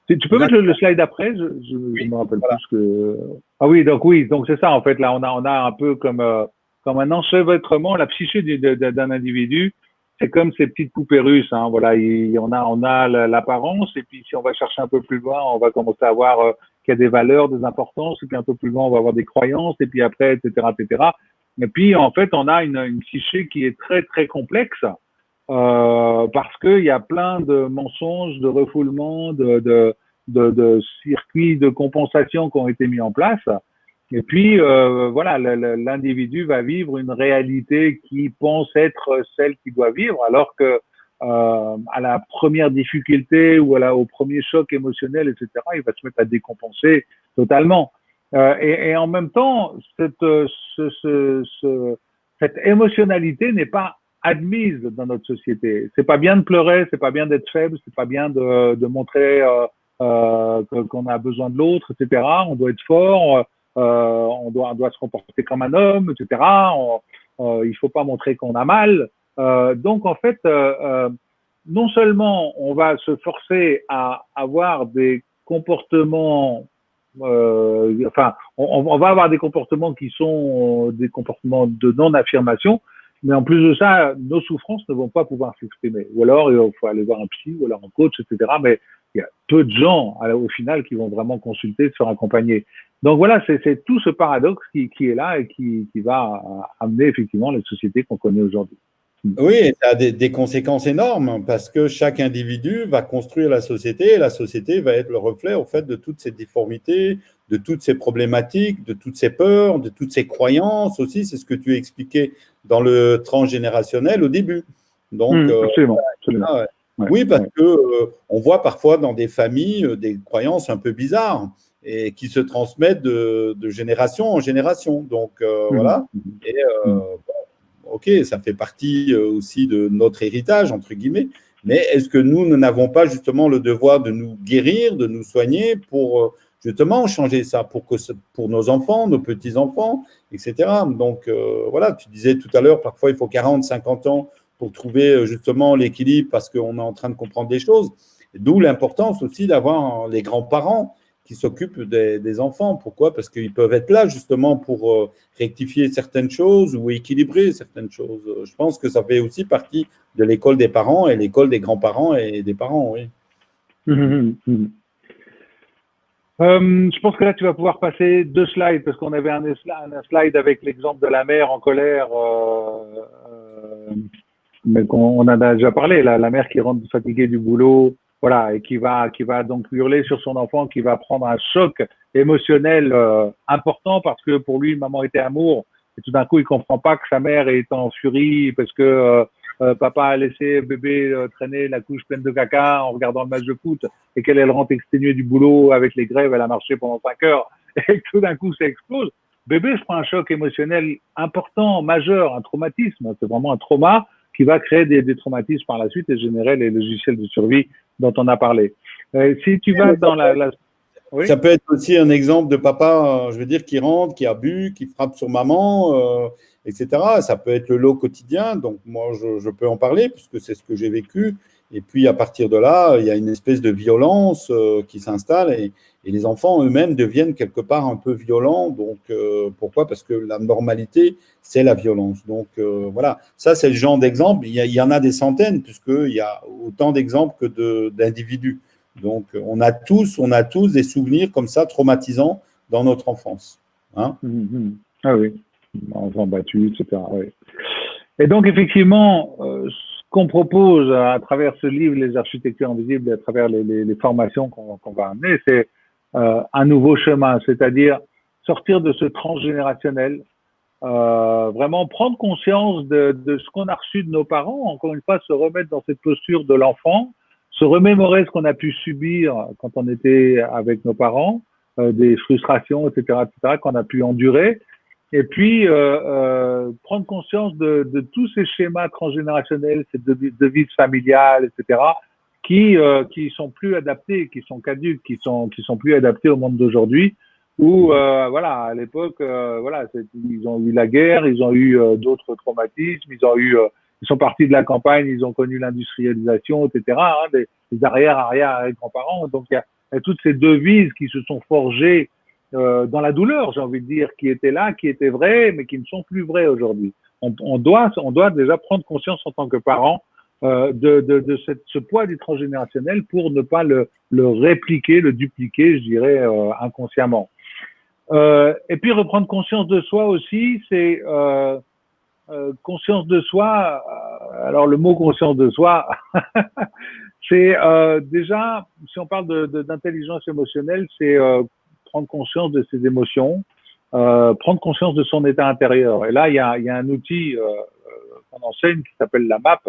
Tu peux mettre le slide après, je Oui, me rappelle voilà. plus que. Ah oui, donc c'est ça en fait. Là, on a un peu comme un enchevêtrement, la psyché d'un individu. C'est comme ces petites poupées russes. Hein, voilà, on a l'apparence et puis si on va chercher un peu plus loin, on va commencer à voir qu'il y a des valeurs, des importances. Et puis un peu plus loin, on va avoir des croyances. Et puis après, etc., etc. Et puis en fait, on a une psyché qui est très très complexe parce qu'il y a plein de mensonges, de refoulements, de circuits de compensation qui ont été mis en place. Et puis, voilà, l'individu va vivre une réalité qui pense être celle qu'il doit vivre, alors que à la première difficulté ou au premier choc émotionnel, etc., il va se mettre à décompenser totalement. Et en même temps, cette émotionnalité n'est pas admise dans notre société. C'est pas bien de pleurer, c'est pas bien d'être faible, c'est pas bien de montrer qu'on a besoin de l'autre, etc. On doit être fort, on doit se comporter comme un homme, etc. Il faut pas montrer qu'on a mal. Donc en fait, non seulement on va se forcer à avoir des comportements enfin, on va avoir des comportements qui sont des comportements de non-affirmation, mais en plus de ça, nos souffrances ne vont pas pouvoir s'exprimer. Ou alors, il faut aller voir un psy, ou alors un coach, etc. Mais il y a peu de gens, au final, qui vont vraiment consulter, se faire accompagner. Donc voilà, c'est tout ce paradoxe qui est là et qui va amener effectivement les sociétés qu'on connaît aujourd'hui. Oui, et ça a des conséquences énormes parce que chaque individu va construire la société et la société va être le reflet au fait de toutes ces difformités, de toutes ces problématiques, de toutes ces peurs, de toutes ces croyances aussi. C'est ce que tu expliquais dans le transgénérationnel au début. Donc, Absolument, absolument. ah ouais. Ouais, Oui, parce ouais. que on voit parfois dans des familles des croyances un peu bizarres et qui se transmettent de génération en génération. Donc, voilà. Et ok, ça fait partie aussi de notre héritage, entre guillemets, mais est-ce que nous n'avons pas justement le devoir de nous guérir, de nous soigner pour justement changer ça, pour nos enfants, nos petits-enfants, etc. Donc voilà, tu disais tout à l'heure, parfois il faut 40, 50 ans pour trouver justement l'équilibre parce qu'on est en train de comprendre des choses. D'où l'importance aussi d'avoir les grands-parents qui s'occupent des enfants. Pourquoi? Parce qu'ils peuvent être là justement pour rectifier certaines choses ou équilibrer certaines choses. Je pense que ça fait aussi partie de l'école des parents et l'école des grands-parents et des parents, oui. Je pense que là, tu vas pouvoir passer 2 slides parce qu'on avait un slide avec l'exemple de la mère en colère, mais qu'on en a déjà parlé. La mère qui rentre fatiguée du boulot, voilà, et qui va donc hurler sur son enfant, qui va prendre un choc émotionnel important parce que pour lui, maman était amour, et tout d'un coup, il comprend pas que sa mère est en furie parce que papa a laissé bébé traîner la couche pleine de caca en regardant le match de foot et qu'elle rentre exténuée du boulot avec les grèves, elle a marché pendant 5 heures et que tout d'un coup ça explose. Bébé se prend un choc émotionnel important, majeur, un traumatisme. C'est vraiment un trauma qui va créer des traumatismes par la suite et générer les logiciels de survie dont on a parlé. Si tu vas dans Oui. Ça peut être aussi un exemple de papa, je veux dire, qui rentre, qui a bu, qui frappe sur maman, etc. Ça peut être le lot quotidien. Donc, moi, je peux en parler puisque c'est ce que j'ai vécu. Et puis, à partir de là, il y a une espèce de violence qui s'installe et les enfants eux-mêmes deviennent quelque part un peu violents. Donc, pourquoi? Parce que la normalité, c'est la violence. Donc, voilà. Ça, c'est le genre d'exemple. Il y en a des centaines puisqu'il y a autant d'exemples que d'individus. Donc, on a tous des souvenirs comme ça, traumatisants dans notre enfance. Hein? Ah oui, enfants battus, etc. Oui. Et donc, effectivement, ce qu'on propose à travers ce livre, Les architectures invisibles, et à travers les formations qu'on va amener, c'est un nouveau chemin, c'est-à-dire sortir de ce transgénérationnel, vraiment prendre conscience de ce qu'on a reçu de nos parents, encore une fois, se remettre dans cette posture de l'enfant, se remémorer ce qu'on a pu subir quand on était avec nos parents, des frustrations, etc., qu'on a pu endurer, et puis prendre conscience de tous ces schémas transgénérationnels, ces devises familiales, etc., qui sont plus adaptés, qui sont caduques, qui sont plus adaptés au monde d'aujourd'hui. Où voilà, à l'époque, voilà, ils ont eu la guerre, ils ont eu d'autres traumatismes, ils sont partis de la campagne, ils ont connu l'industrialisation, etc. Hein, des arrière-grands-parents. Donc il y a toutes ces devises qui se sont forgées dans la douleur, j'ai envie de dire, qui étaient là, qui étaient vraies, mais qui ne sont plus vraies aujourd'hui. On doit déjà prendre conscience en tant que parents de ce poids du transgénérationnel pour ne pas le répliquer, le dupliquer, je dirais, inconsciemment. Et puis reprendre conscience de soi aussi, c'est conscience de soi. Alors le mot conscience de soi, c'est déjà, si on parle d'intelligence émotionnelle, c'est prendre conscience de ses émotions, prendre conscience de son état intérieur. Et là, il y a un outil qu'on enseigne qui s'appelle la MAP.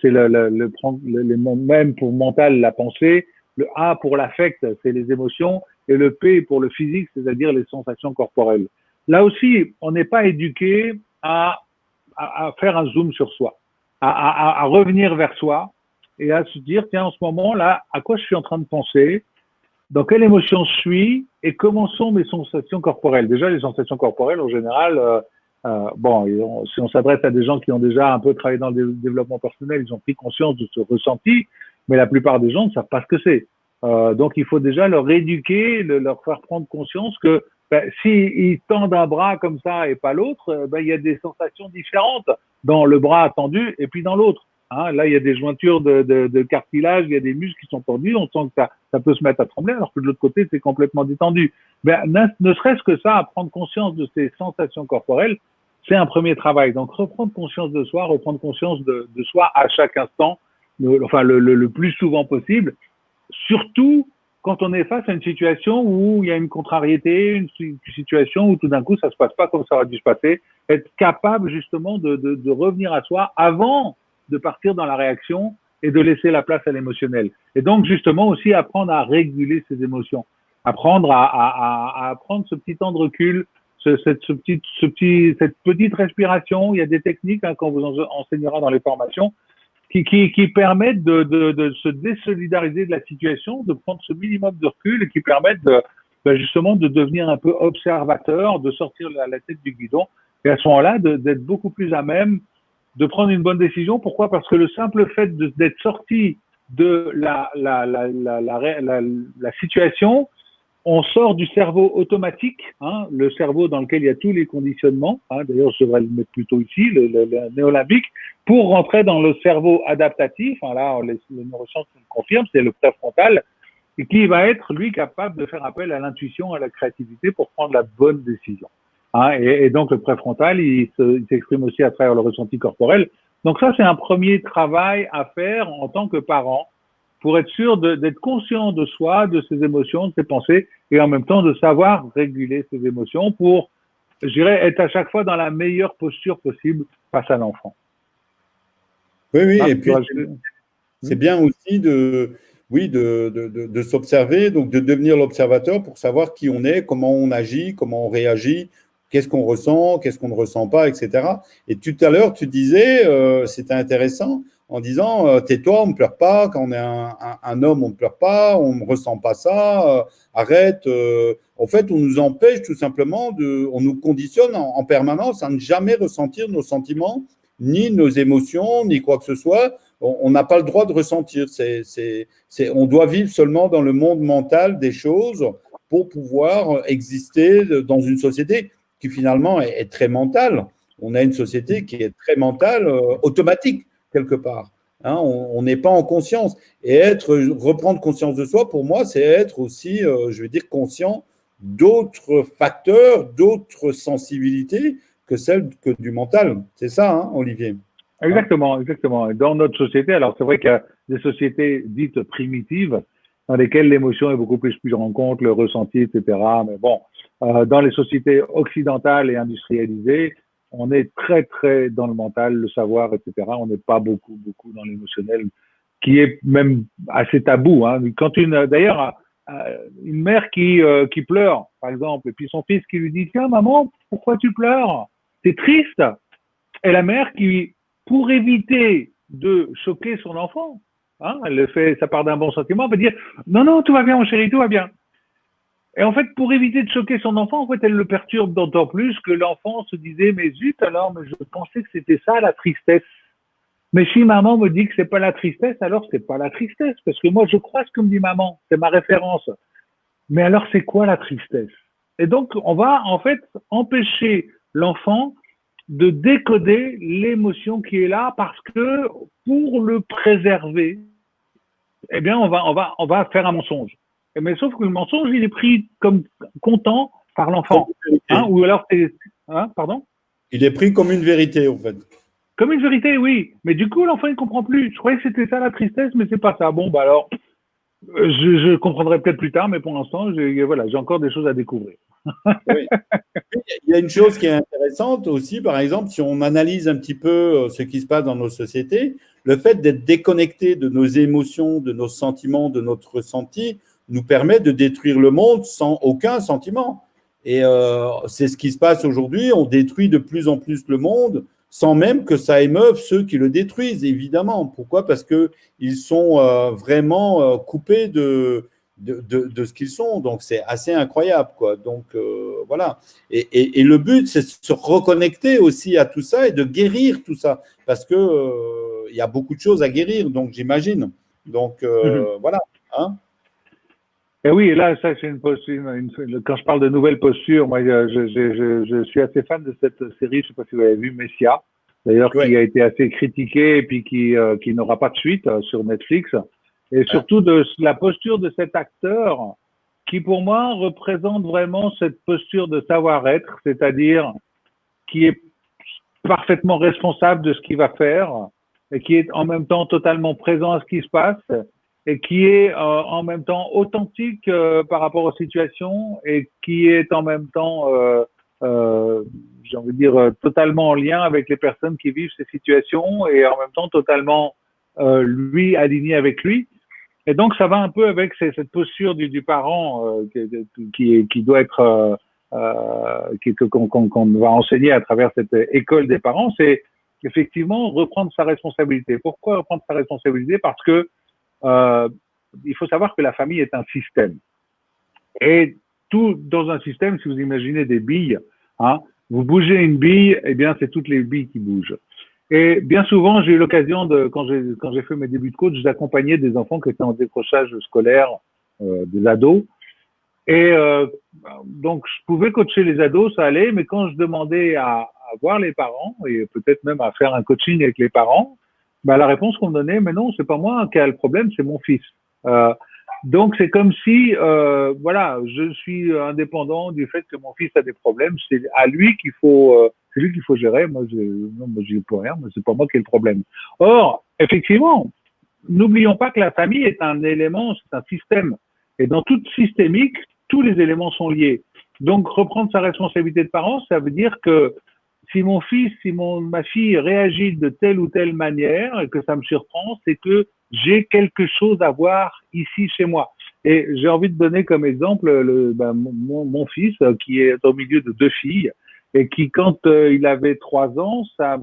C'est le même pour mental, la pensée. Le A pour l'affect, c'est les émotions. Et le P pour le physique, c'est-à-dire les sensations corporelles. Là aussi, on n'est pas éduqué à faire un zoom sur soi, à revenir vers soi et à se dire, tiens, en ce moment-là, à quoi je suis en train de penser, dans quelle émotion je suis et comment sont mes sensations corporelles. Déjà, les sensations corporelles, en général, bon, si on s'adresse à des gens qui ont déjà un peu travaillé dans le développement personnel, ils ont pris conscience de ce ressenti, mais la plupart des gens ne savent pas ce que c'est. Donc, il faut déjà leur éduquer, leur faire prendre conscience que s'ils tendent un bras comme ça et pas l'autre, il y a des sensations différentes dans le bras tendu et puis dans l'autre. Hein, là, il y a des jointures de cartilage, il y a des muscles qui sont tendus, on sent que ça peut se mettre à trembler, alors que de l'autre côté, c'est complètement détendu. Ne serait-ce que ça, prendre conscience de ces sensations corporelles, c'est un premier travail. Donc, reprendre conscience de soi, reprendre conscience de soi à chaque instant, le plus souvent possible, surtout quand on est face à une situation où il y a une contrariété, une situation où tout d'un coup ça se passe pas comme ça aurait dû se passer, être capable justement de revenir à soi avant de partir dans la réaction et de laisser la place à l'émotionnel. Et donc justement aussi apprendre à réguler ses émotions, apprendre à prendre ce petit temps de recul, cette petite respiration. Il y a des techniques qu'on vous enseignera dans les formations qui permettent de se désolidariser de la situation, de prendre ce minimum de recul et qui permettent justement de devenir un peu observateur, de sortir la tête du guidon et à ce moment-là d'être beaucoup plus à même de prendre une bonne décision. Pourquoi? Parce que le simple fait d'être sorti de la situation, on sort du cerveau automatique, hein, le cerveau dans lequel il y a tous les conditionnements, hein, d'ailleurs je devrais le mettre plutôt ici, le néolimbique, pour rentrer dans le cerveau adaptatif. Hein, là, les neurosciences nous le confirment, c'est le préfrontal, et qui va être, lui, capable de faire appel à l'intuition, à la créativité pour prendre la bonne décision. Hein, et donc, le préfrontal, il s'exprime aussi à travers le ressenti corporel. Donc ça, c'est un premier travail à faire en tant que parent pour être sûr d'être conscient de soi, de ses émotions, de ses pensées, et en même temps de savoir réguler ses émotions pour, je dirais, être à chaque fois dans la meilleure posture possible face à l'enfant. Oui, oui, et puis c'est bien aussi oui, de s'observer, donc de devenir l'observateur pour savoir qui on est, comment on agit, comment on réagit, qu'est-ce qu'on ressent, qu'est-ce qu'on ne ressent pas, etc. Et tout à l'heure, tu disais, c'était intéressant, en disant, tais-toi, on ne pleure pas, quand on est un homme, on ne pleure pas, on ne ressent pas ça, arrête. En fait, on nous empêche tout simplement, on nous conditionne en permanence à ne jamais ressentir nos sentiments, ni nos émotions, ni quoi que ce soit. On n'a pas le droit de ressentir. On doit vivre seulement dans le monde mental des choses pour pouvoir exister dans une société qui finalement est très mentale. On a une société qui est très mentale, automatique quelque part. Hein, on n'est pas en conscience. Et reprendre conscience de soi, pour moi, c'est être aussi, je veux dire, conscient d'autres facteurs, d'autres sensibilités que celles du mental. C'est ça, hein, Olivier? Exactement, exactement. Dans notre société, alors c'est vrai qu'il y a des sociétés dites primitives dans lesquelles l'émotion est beaucoup plus prise en compte, le ressenti, etc. Mais bon, dans les sociétés occidentales et industrialisées, on est très, très dans le mental, le savoir, etc. On n'est pas beaucoup, beaucoup dans l'émotionnel, qui est même assez tabou. Hein. Quand d'ailleurs, une mère qui pleure, par exemple, et puis son fils qui lui dit, tiens, maman, pourquoi tu pleures? T'es triste? Et la mère qui, pour éviter de choquer son enfant, hein, elle fait, ça part d'un bon sentiment, elle va dire, non, non, tout va bien, mon chéri, tout va bien. Et en fait, pour éviter de choquer son enfant, en fait, elle le perturbe d'autant plus que l'enfant se disait, mais zut, alors, mais je pensais que c'était ça, la tristesse. Mais si maman me dit que c'est pas la tristesse, alors c'est pas la tristesse, parce que moi, je crois ce que me dit maman, c'est ma référence. Mais alors, c'est quoi la tristesse? Et donc, on va, en fait, empêcher l'enfant de décoder l'émotion qui est là parce que pour le préserver, eh bien, on va faire un mensonge. Mais sauf que le mensonge, il est pris comme content par l'enfant. Hein, ou alors, pardon? Il est pris comme une vérité, en fait. Comme une vérité, oui. Mais du coup, l'enfant, il ne comprend plus. Je croyais que c'était ça la tristesse, mais c'est pas ça. Bon, bah alors, je comprendrai peut-être plus tard, mais pour l'instant, j'ai encore des choses à découvrir. Oui. Il y a une chose qui est intéressante aussi, par exemple, si on analyse un petit peu ce qui se passe dans nos sociétés, le fait d'être déconnecté de nos émotions, de nos sentiments, de notre ressenti, nous permet de détruire le monde sans aucun sentiment. Et c'est ce qui se passe aujourd'hui. On détruit de plus en plus le monde sans même que ça émeuve ceux qui le détruisent, évidemment. Pourquoi? Parce qu'ils sont vraiment coupés de ce qu'ils sont. Donc, c'est assez incroyable, quoi. Donc, voilà. Et le but, c'est de se reconnecter aussi à tout ça et de guérir tout ça. Parce que il y a beaucoup de choses à guérir, donc j'imagine. Donc, voilà. Hein? Et oui, là, ça, c'est quand je parle de nouvelles postures, moi, je suis assez fan de cette série, je ne sais pas si vous avez vu, Messia, d'ailleurs, qui a été assez critiquée et puis qui n'aura pas de suite sur Netflix. Et surtout de la posture de cet acteur qui, pour moi, représente vraiment cette posture de savoir-être, c'est-à-dire qui est parfaitement responsable de ce qu'il va faire et qui est en même temps totalement présent à ce qui se passe et qui est en même temps authentique par rapport aux situations et qui est en même temps, j'ai envie de dire, totalement en lien avec les personnes qui vivent ces situations et en même temps totalement, lui, aligné avec lui. Et donc, ça va un peu avec cette posture du parent qui doit être, qu'on va enseigner à travers cette école des parents, c'est effectivement reprendre sa responsabilité. Pourquoi reprendre sa responsabilité? Parce que il faut savoir que la famille est un système. Et tout dans un système, si vous imaginez des billes, hein, vous bougez une bille, eh bien, c'est toutes les billes qui bougent. Et bien souvent, j'ai eu l'occasion de, quand j'ai fait mes débuts de coach, j'accompagnais des enfants qui étaient en décrochage scolaire, des ados. Et donc, je pouvais coacher les ados, ça allait, mais quand je demandais à voir les parents et peut-être même à faire un coaching avec les parents, bah, la réponse qu'on me donnait, mais non, c'est pas moi qui a le problème, c'est mon fils. Donc, c'est comme si, voilà, je suis indépendant du fait que mon fils a des problèmes. C'est à lui c'est lui qu'il faut gérer. Non, moi, j'y peux rien. Mais c'est pas moi qui ai le problème. Or, effectivement, n'oublions pas que la famille est un élément, c'est un système. Et dans toute systémique, tous les éléments sont liés. Donc, reprendre sa responsabilité de parent, ça veut dire que si mon fils, ma fille réagit de telle ou telle manière et que ça me surprend, c'est que j'ai quelque chose à voir ici chez moi. Et j'ai envie de donner comme exemple mon fils qui est au milieu de deux filles et qui, quand il avait 3 ans, sa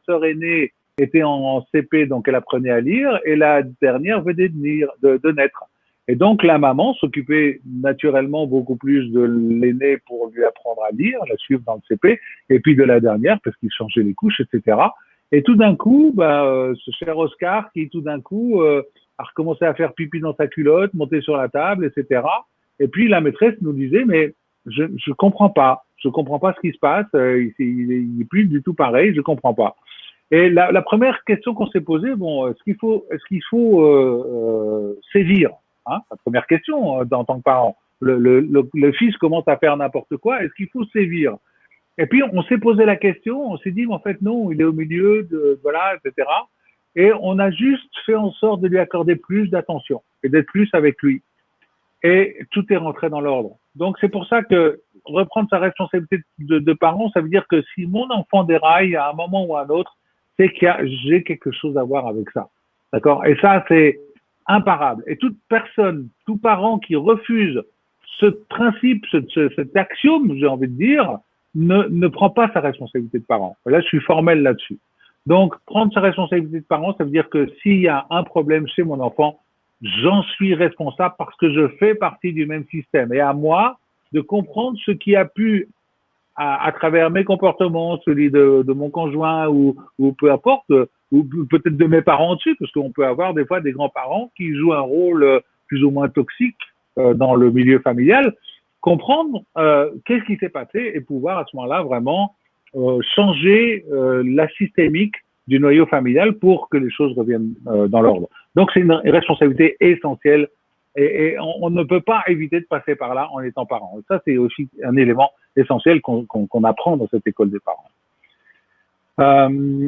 sœur aînée était en CP, donc elle apprenait à lire, et la dernière venait de naître. Et donc la maman s'occupait naturellement beaucoup plus de l'aînée pour lui apprendre à lire, la suivre dans le CP, et puis de la dernière parce qu'il changeait les couches, etc. Et tout d'un coup, ce cher Oscar qui tout d'un coup a recommencé à faire pipi dans sa culotte, monter sur la table, etc. Et puis la maîtresse nous disait, mais je comprends pas ce qui se passe, il est plus du tout pareil, je comprends pas. Et la première question qu'on s'est posée, bon, est-ce qu'il faut sévir, hein, la première question en tant que parent. Le fils commence à faire n'importe quoi, est-ce qu'il faut sévir? Et puis on s'est posé la question, on s'est dit, mais en fait non, il est au milieu de voilà, etc. Et on a juste fait en sorte de lui accorder plus d'attention et d'être plus avec lui. Et tout est rentré dans l'ordre. Donc c'est pour ça que reprendre sa responsabilité de parent, ça veut dire que si mon enfant déraille à un moment ou à un autre, c'est j'ai quelque chose à voir avec ça. D'accord? Et ça, c'est imparable. Et toute personne, tout parent qui refuse ce principe, cet axiome, j'ai envie de dire, ne prend pas sa responsabilité de parent. Là, je suis formel là-dessus. Donc, prendre sa responsabilité de parent, ça veut dire que s'il y a un problème chez mon enfant, j'en suis responsable parce que je fais partie du même système. Et à moi de comprendre ce qui a pu, à travers mes comportements, celui de mon conjoint ou peu importe, ou peut-être de mes parents dessus, parce qu'on peut avoir des fois des grands-parents qui jouent un rôle plus ou moins toxique dans le milieu familial, comprendre qu'est-ce qui s'est passé et pouvoir à ce moment-là vraiment changer la systémique du noyau familial pour que les choses reviennent dans l'ordre. Donc c'est une responsabilité essentielle et on ne peut pas éviter de passer par là en étant parent. Et ça, c'est aussi un élément essentiel qu'on apprend dans cette école des parents.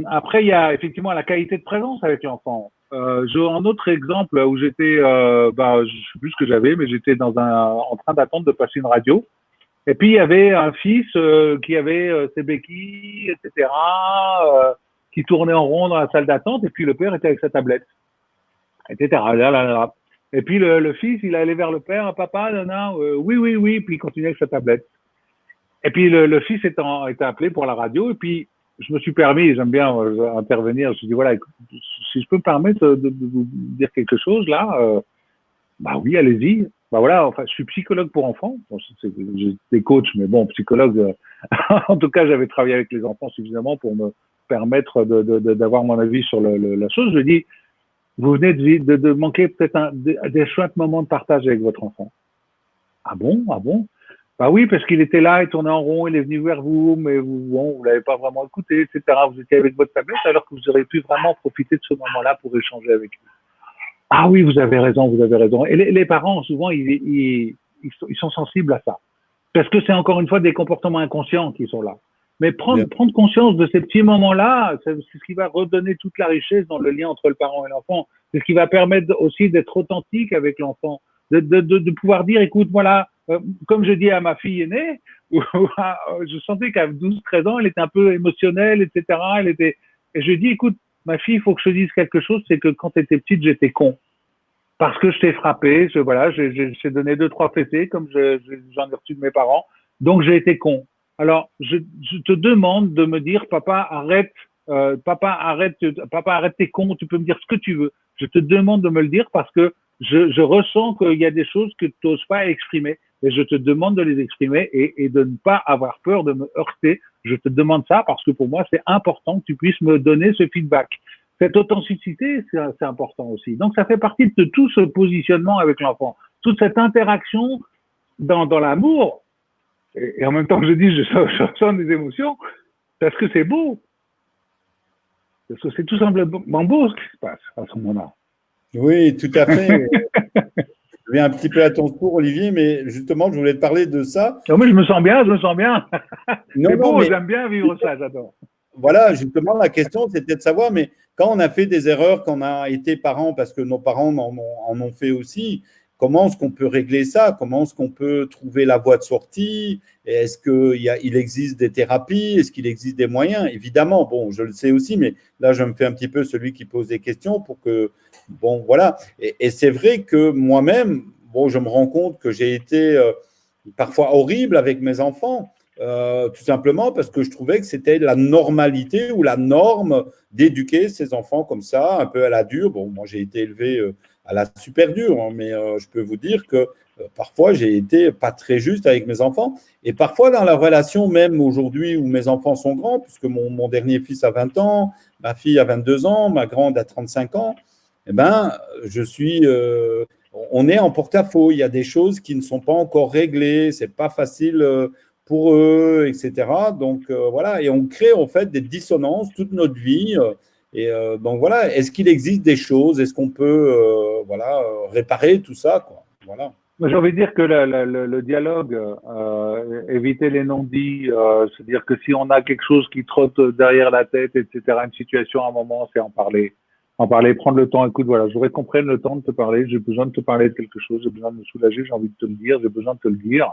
Après, il y a effectivement la qualité de présence avec l'enfant. J'ai un autre exemple où j'étais, je sais plus ce que j'avais, mais j'étais en train d'attendre de passer une radio. Et puis il y avait un fils qui avait ses béquilles, etc., qui tournait en rond dans la salle d'attente. Et puis le père était avec sa tablette, etc. Et puis le fils, il allait vers le père, papa, oui, oui, oui, puis il continuait avec sa tablette. Et puis le fils était appelé pour la radio, et puis je me suis permis, j'aime bien intervenir, je dis voilà, écoute, si je peux me permettre de vous dire quelque chose là, bah oui, allez-y. Bah voilà, enfin, je suis psychologue pour enfants. Bon, j'ai des coachs, mais bon, psychologue. En tout cas, j'avais travaillé avec les enfants suffisamment pour me permettre d'avoir mon avis sur la chose. Je dis, vous venez de manquer peut-être des chouettes moments de partage avec votre enfant. Ah bon? Ah bon? Bah oui, parce qu'il était là, il tournait en rond, il est venu vers vous, mais vous l'avez pas vraiment écouté, etc. Vous étiez avec votre tablette alors que vous auriez pu vraiment profiter de ce moment-là pour échanger avec lui. Ah oui, vous avez raison, vous avez raison. Et les parents, souvent, ils sont sensibles à ça. Parce que c'est encore une fois des comportements inconscients qui sont là. Mais prendre conscience de ces petits moments-là, c'est ce qui va redonner toute la richesse dans le lien entre le parent et l'enfant. C'est ce qui va permettre aussi d'être authentique avec l'enfant, de pouvoir dire, écoute, voilà, comme je dis à ma fille aînée, je sentais qu'à 12-13 ans, elle était un peu émotionnelle, etc. Et je dis, écoute, ma fille, il faut que je te dise quelque chose, c'est que quand tu étais petite, j'étais con. Parce que je t'ai frappé, j'ai donné 2-3 fessées, comme j'en ai reçu de mes parents. Donc, j'ai été con. Alors, je te demande de me dire, papa, arrête, t'es con, tu peux me dire ce que tu veux. Je te demande de me le dire parce que je ressens qu'il y a des choses que tu n'oses pas exprimer. Et je te demande de les exprimer et de ne pas avoir peur de me heurter. Je te demande ça parce que pour moi, c'est important que tu puisses me donner ce feedback. Cette authenticité, c'est important aussi. Donc, ça fait partie de tout ce positionnement avec l'enfant. Toute cette interaction dans l'amour. Et en même temps que je dis, je ressens des émotions parce que c'est beau. Parce que c'est tout simplement beau ce qui se passe à ce moment-là. Oui, tout à fait. reviens un petit peu à ton tour, Olivier, mais justement, je voulais te parler de ça. Non, mais je me sens bien, je me sens bien. Non, C'est non, beau, mais j'aime bien vivre ça, j'adore. voilà, justement, la question, c'était de savoir, mais quand on a fait des erreurs, quand on a été parents, parce que nos parents en ont fait aussi, comment est-ce qu'on peut régler ça? Comment est-ce qu'on peut trouver la voie de sortie? Est-ce qu'il existe des thérapies? Est-ce qu'il existe des moyens? Évidemment, bon, je le sais aussi, mais là, je me fais un petit peu celui qui pose des questions pour que, bon, voilà. Et c'est vrai que moi-même, bon, je me rends compte que j'ai été parfois horrible avec mes enfants. Tout simplement parce que je trouvais que c'était la normalité ou la norme d'éduquer ses enfants comme ça, un peu à la dure. Bon, moi j'ai été élevé à la super dure, hein, mais je peux vous dire que parfois j'ai été pas très juste avec mes enfants. Et parfois dans la relation même aujourd'hui où mes enfants sont grands, puisque mon dernier fils a 20 ans, ma fille a 22 ans, ma grande a 35 ans, eh ben, on est en porte-à-faux. Il y a des choses qui ne sont pas encore réglées. C'est pas facile pour eux, etc. Donc voilà, et on crée en fait des dissonances toute notre vie. Donc voilà, est-ce qu'il existe des choses? Est-ce qu'on peut voilà, réparer tout ça, quoi? Voilà. J'ai envie de dire que le dialogue, éviter les non-dits, c'est-à-dire que si on a quelque chose qui trotte derrière la tête, etc., une situation à un moment, c'est en parler. En parler, prendre le temps. Écoute, voilà, je voudrais qu'on prenne le temps de te parler. J'ai besoin de te parler de quelque chose. J'ai besoin de me soulager. J'ai envie de te le dire. J'ai besoin de te le dire.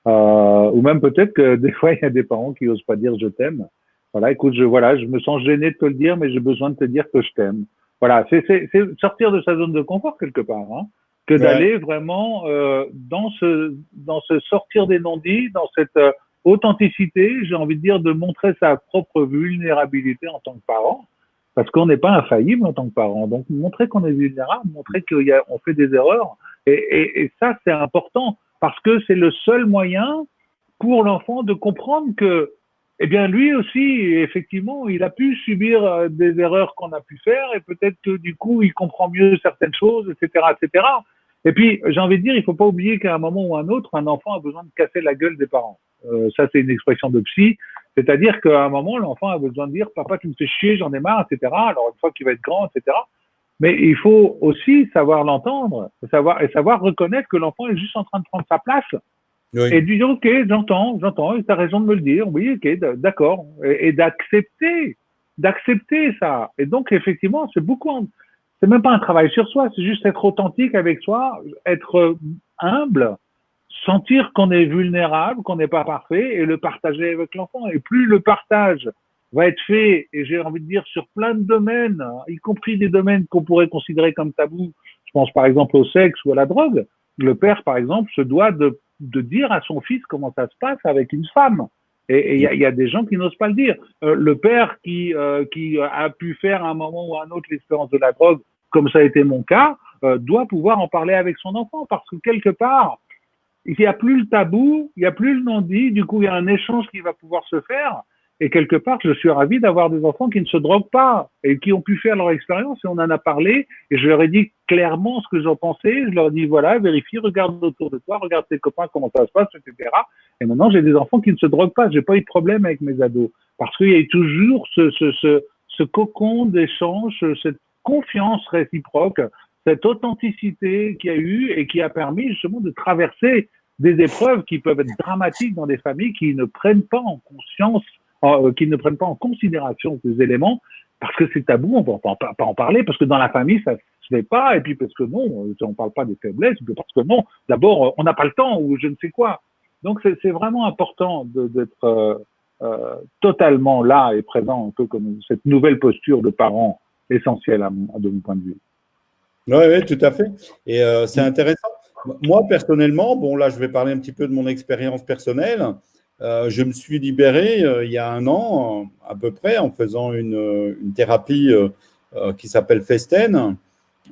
Ou même peut-être que des fois, il y a des parents qui osent pas dire je t'aime. Voilà, écoute, voilà, je me sens gêné de te le dire, mais j'ai besoin de te dire que je t'aime. Voilà, c'est sortir de sa zone de confort quelque part, hein, que Ouais. d'aller vraiment dans ce sortir des non-dits, dans cette authenticité, j'ai envie de dire, de montrer sa propre vulnérabilité en tant que parent, parce qu'on n'est pas infaillible en tant que parent. Donc montrer qu'on est vulnérable, montrer qu'on fait des erreurs, et ça c'est important parce que c'est le seul moyen pour l'enfant de comprendre que, eh bien, lui aussi, effectivement, il a pu subir des erreurs qu'on a pu faire et peut-être que du coup, il comprend mieux certaines choses, etc., etc. Et puis, j'ai envie de dire, il ne faut pas oublier qu'à un moment ou à un autre, un enfant a besoin de casser la gueule des parents. Ça, c'est une expression de psy. C'est-à-dire qu'à un moment, l'enfant a besoin de dire, papa, tu me fais chier, j'en ai marre, etc. Alors, une fois qu'il va être grand, etc. Mais il faut aussi savoir l'entendre, savoir reconnaître que l'enfant est juste en train de prendre sa place et Oui. de dire, ok, j'entends, tu as raison de me le dire, oui, ok, d'accord, et d'accepter ça. Et donc, effectivement, c'est même pas un travail sur soi, c'est juste être authentique avec soi, être humble, sentir qu'on est vulnérable, qu'on n'est pas parfait, et le partager avec l'enfant. Et plus le partage va être fait, et j'ai envie de dire sur plein de domaines, y compris des domaines qu'on pourrait considérer comme tabous, je pense par exemple au sexe ou à la drogue, le père, par exemple, se doit de dire à son fils comment ça se passe avec une femme. Et il y a des gens qui n'osent pas le dire. Le père qui a pu faire à un moment ou à un autre l'expérience de la drogue, comme ça a été mon cas, doit pouvoir en parler avec son enfant parce que quelque part, il n'y a plus le tabou, il n'y a plus le non-dit, du coup, il y a un échange qui va pouvoir se faire. Et quelque part, je suis ravi d'avoir des enfants qui ne se droguent pas et qui ont pu faire leur expérience et on en a parlé et je leur ai dit clairement ce que j'en pensais. Je leur ai dit, voilà, vérifie, regarde autour de toi, regarde tes copains, comment ça se passe, etc. Et maintenant, j'ai des enfants qui ne se droguent pas. J'ai pas eu de problème avec mes ados parce qu'il y a eu toujours ce cocon d'échange, cette confiance réciproque, cette authenticité qu'il y a eu et qui a permis justement de traverser des épreuves qui peuvent être dramatiques dans des familles qui ne prennent pas en conscience, qui ne prennent pas en considération ces éléments parce que c'est tabou, on ne va pas en parler, parce que dans la famille, ça ne se fait pas, et puis parce que non, on ne parle pas des faiblesses, parce que non, d'abord, on n'a pas le temps, ou je ne sais quoi. Donc, c'est vraiment important d'être totalement là et présent, un peu comme cette nouvelle posture de parent essentielle de mon point de vue. Oui, oui, tout à fait. Et c'est intéressant. Moi, personnellement, bon, là, je vais parler un petit peu de mon expérience personnelle. Je me suis libéré il y a un an, à peu près, en faisant une thérapie qui s'appelle Festen,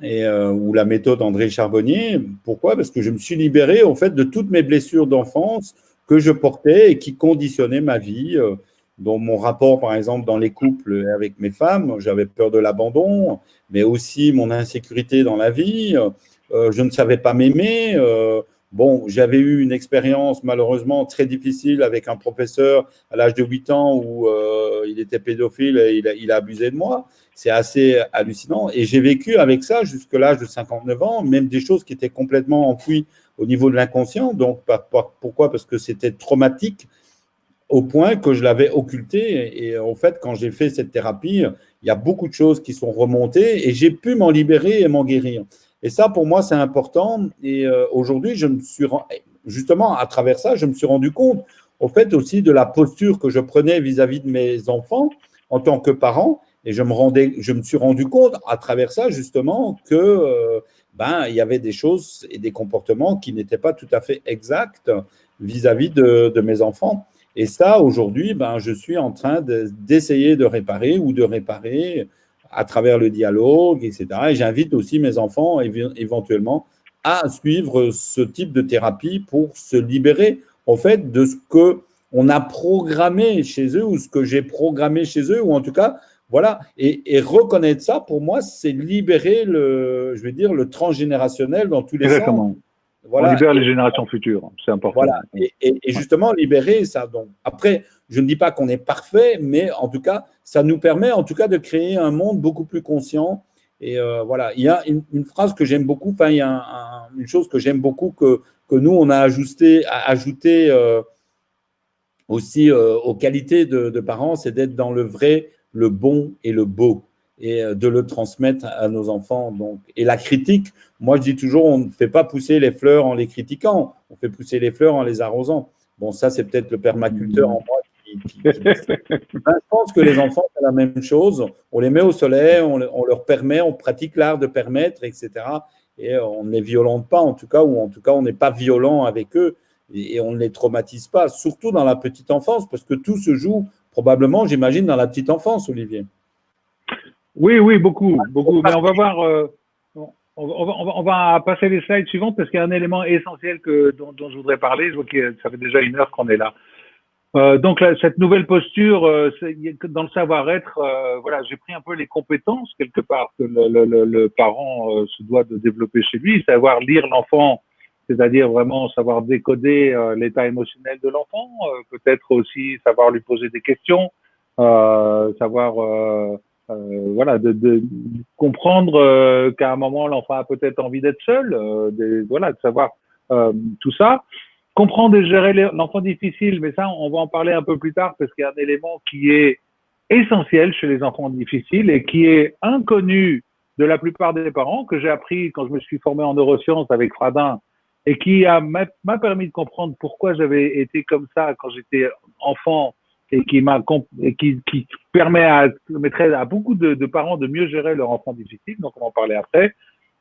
ou la méthode André Charbonnier. Pourquoi? Parce que je me suis libéré, en fait, de toutes mes blessures d'enfance que je portais et qui conditionnaient ma vie. Dans mon rapport, par exemple, dans les couples avec mes femmes, j'avais peur de l'abandon, mais aussi mon insécurité dans la vie. Je ne savais pas m'aimer. Bon, j'avais eu une expérience malheureusement très difficile avec un professeur à l'âge de 8 ans où il était pédophile et il a abusé de moi. c'est assez hallucinant. Et j'ai vécu avec ça jusqu'à l'âge de 59 ans, même des choses qui étaient complètement enfouies au niveau de l'inconscient. Donc, pourquoi? Parce que c'était traumatique au point que je l'avais occulté. Et en fait, quand j'ai fait cette thérapie, il y a beaucoup de choses qui sont remontées et j'ai pu m'en libérer et m'en guérir. Et ça, pour moi, c'est important. Et aujourd'hui, justement, à travers ça, je me suis rendu compte, au fait, aussi de la posture que je prenais vis-à-vis de mes enfants en tant que parent. Et je me suis rendu compte à travers ça, justement, que il y avait des choses et des comportements qui n'étaient pas tout à fait exacts vis-à-vis de mes enfants. Et ça, aujourd'hui, je suis en train d'essayer de réparer ou de réparer à travers le dialogue, etc. Et j'invite aussi mes enfants éventuellement à suivre ce type de thérapie pour se libérer, en fait, de ce qu'on a programmé chez eux ou ce que j'ai programmé chez eux, ou en tout cas, voilà. Et reconnaître ça, pour moi, c'est libérer le transgénérationnel dans tous les sens. Exactement. Voilà. On libère les générations futures, c'est important. Voilà, et justement, libérer ça. Donc, après, je ne dis pas qu'on est parfait, mais en tout cas, ça nous permet en tout cas de créer un monde beaucoup plus conscient. Et voilà, il y a une phrase que j'aime beaucoup, enfin, il y a une chose que j'aime beaucoup que nous, on a ajouté aussi aux qualités de parents, c'est d'être dans le vrai, le bon et le beau, et de le transmettre à nos enfants. Donc, et la critique, moi je dis toujours, on ne fait pas pousser les fleurs en les critiquant, on fait pousser les fleurs en les arrosant. Bon, ça c'est peut-être le permaculteur en moi je pense que les enfants font la même chose, on les met au soleil, on leur permet, on pratique l'art de permettre, etc. Et on ne les violente pas en tout cas, ou en tout cas on n'est pas violent avec eux, et on ne les traumatise pas, surtout dans la petite enfance, parce que tout se joue probablement, j'imagine, dans la petite enfance, Olivier. Oui, beaucoup. Mais on va voir, on va passer les slides suivantes parce qu'il y a un élément essentiel dont je voudrais parler. Je vois que ça fait déjà 1 heure qu'on est là. Donc cette nouvelle posture, dans le savoir-être, voilà, j'ai pris un peu les compétences quelque part que le parent se doit de développer chez lui, savoir lire l'enfant, c'est-à-dire vraiment savoir décoder l'état émotionnel de l'enfant, peut-être aussi savoir lui poser des questions, savoir voilà, de comprendre qu'à un moment l'enfant a peut-être envie d'être seul, voilà, de savoir tout ça. Comprendre et gérer l'enfant difficile, mais ça, on va en parler un peu plus tard parce qu'il y a un élément qui est essentiel chez les enfants difficiles et qui est inconnu de la plupart des parents, que j'ai appris quand je me suis formé en neurosciences avec Fradin et qui m'a permis de comprendre pourquoi j'avais été comme ça quand j'étais enfant et qui permettrait à beaucoup de parents de mieux gérer leur enfant difficile. Donc, on va en parler après.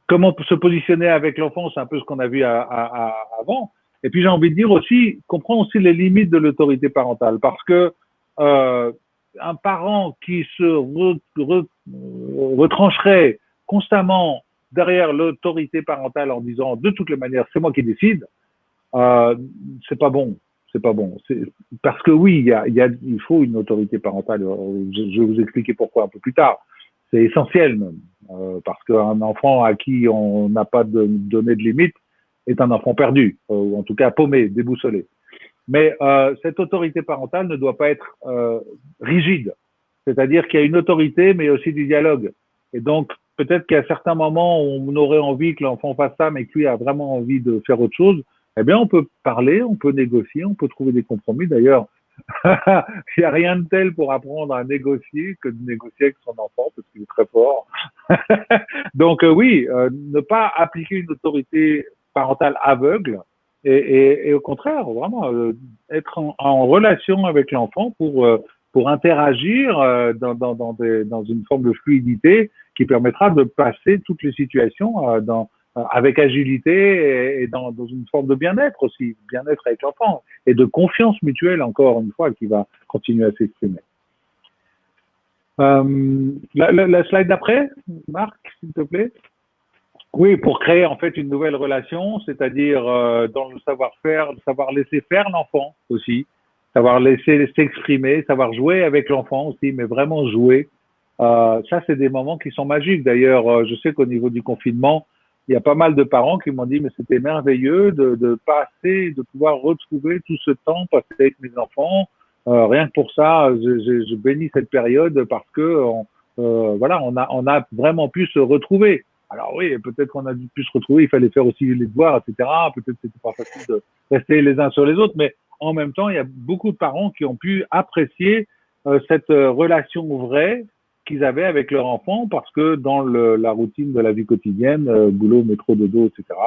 Comment se positionner avec l'enfant, c'est un peu ce qu'on a vu avant. Et puis j'ai envie de dire aussi, comprendre aussi les limites de l'autorité parentale, parce que un parent qui se retrancherait constamment derrière l'autorité parentale en disant de toutes les manières c'est moi qui décide, c'est pas bon, c'est pas bon. Parce que oui, il faut une autorité parentale. Je vais vous expliquer pourquoi un peu plus tard. C'est essentiel même, parce qu'un enfant à qui on n'a pas donné de limite est un enfant perdu, ou en tout cas paumé, déboussolé. Mais cette autorité parentale ne doit pas être rigide. C'est-à-dire qu'il y a une autorité, mais aussi du dialogue. Et donc, peut-être qu'à certains moments, on aurait envie que l'enfant fasse ça, mais que lui a vraiment envie de faire autre chose. Eh bien, on peut parler, on peut négocier, on peut trouver des compromis. D'ailleurs, il n'y a rien de tel pour apprendre à négocier que de négocier avec son enfant, parce qu'il est très fort. Donc, oui, ne pas appliquer une autorité parentale aveugle et au contraire, vraiment, être en relation avec l'enfant pour interagir dans une forme de fluidité qui permettra de passer toutes les situations avec agilité et dans une forme de bien-être aussi, bien-être avec l'enfant et de confiance mutuelle, encore une fois, qui va continuer à s'exprimer. La slide d'après, Marc, s'il te plaît. Oui, pour créer en fait une nouvelle relation, c'est-à-dire dans le savoir-faire, savoir laisser faire l'enfant aussi, savoir laisser s'exprimer, savoir jouer avec l'enfant aussi, mais vraiment jouer. Ça, c'est des moments qui sont magiques. D'ailleurs, je sais qu'au niveau du confinement, il y a pas mal de parents qui m'ont dit mais c'était merveilleux de passer, de pouvoir retrouver tout ce temps passé avec mes enfants. Rien que pour ça, je bénis cette période parce que voilà, on a vraiment pu se retrouver. Alors oui, peut-être qu'on a pu se retrouver, il fallait faire aussi les devoirs, etc. Peut-être que c'était pas facile de rester les uns sur les autres, mais en même temps, il y a beaucoup de parents qui ont pu apprécier cette relation vraie qu'ils avaient avec leur enfant, parce que dans la routine de la vie quotidienne, boulot, métro, dodo, etc.,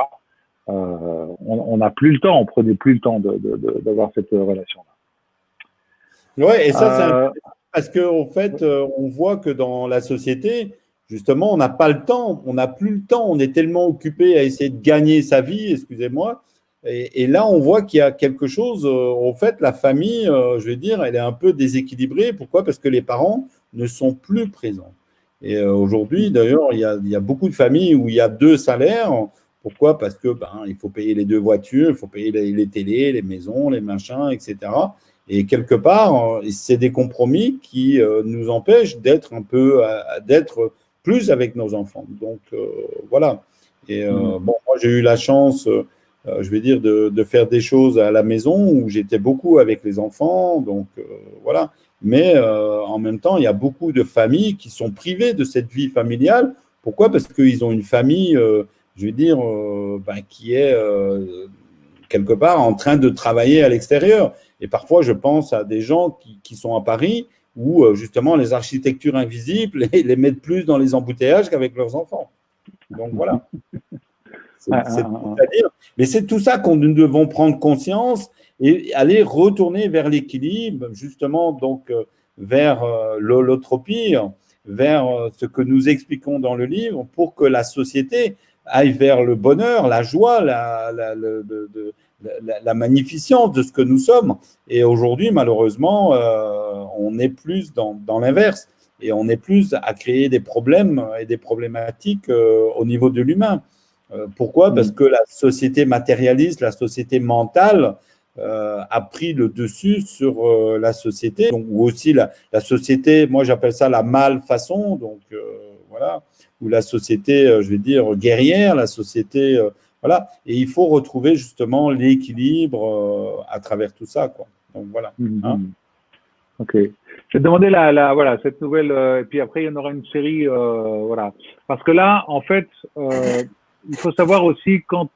on n'a plus le temps, on prenait plus le temps d'avoir cette relation-là. Ouais, et ça, c'est intéressant parce qu'en fait, on voit que dans la société, justement, on n'a pas le temps, on n'a plus le temps, on est tellement occupé à essayer de gagner sa vie, excusez-moi. Et là, on voit qu'il y a quelque chose, en fait, la famille, je vais dire, elle est un peu déséquilibrée. Pourquoi? Parce que les parents ne sont plus présents. Et aujourd'hui, d'ailleurs, il y a beaucoup de familles où il y a deux salaires. Pourquoi? Parce que il faut payer les deux voitures, il faut payer les télés, les maisons, les machins, etc. Et quelque part, c'est des compromis qui nous empêchent d'être d'être plus avec nos enfants. Donc voilà. Et bon, moi j'ai eu la chance, je vais dire, de faire des choses à la maison où j'étais beaucoup avec les enfants. Donc voilà. Mais en même temps, il y a beaucoup de familles qui sont privées de cette vie familiale. Pourquoi? Parce qu'ils ont une famille, je vais dire, qui est quelque part en train de travailler à l'extérieur. Et parfois, je pense à des gens qui sont à Paris où justement les architectures invisibles les mettent plus dans les embouteillages qu'avec leurs enfants. Donc voilà. C'est tout à dire. Mais c'est tout ça qu'on nous devons prendre conscience et aller retourner vers l'équilibre, justement, donc vers l'holotropie, vers ce que nous expliquons dans le livre pour que la société aille vers le bonheur, la joie, la magnificence de ce que nous sommes. Et aujourd'hui, malheureusement, on est plus dans l'inverse et on est plus à créer des problèmes et des problématiques au niveau de l'humain. Pourquoi? Parce que la société matérialiste, la société mentale a pris le dessus sur la société, donc, ou aussi la société, moi j'appelle ça la malfaçon, donc voilà, ou la société, je vais dire, guerrière, la société, voilà, et il faut retrouver justement l'équilibre à travers tout ça, quoi. Donc voilà. Hein? Ok. Je vais demander voilà, cette nouvelle, et puis après il y en aura une série, voilà. Parce que là, en fait, il faut savoir aussi quand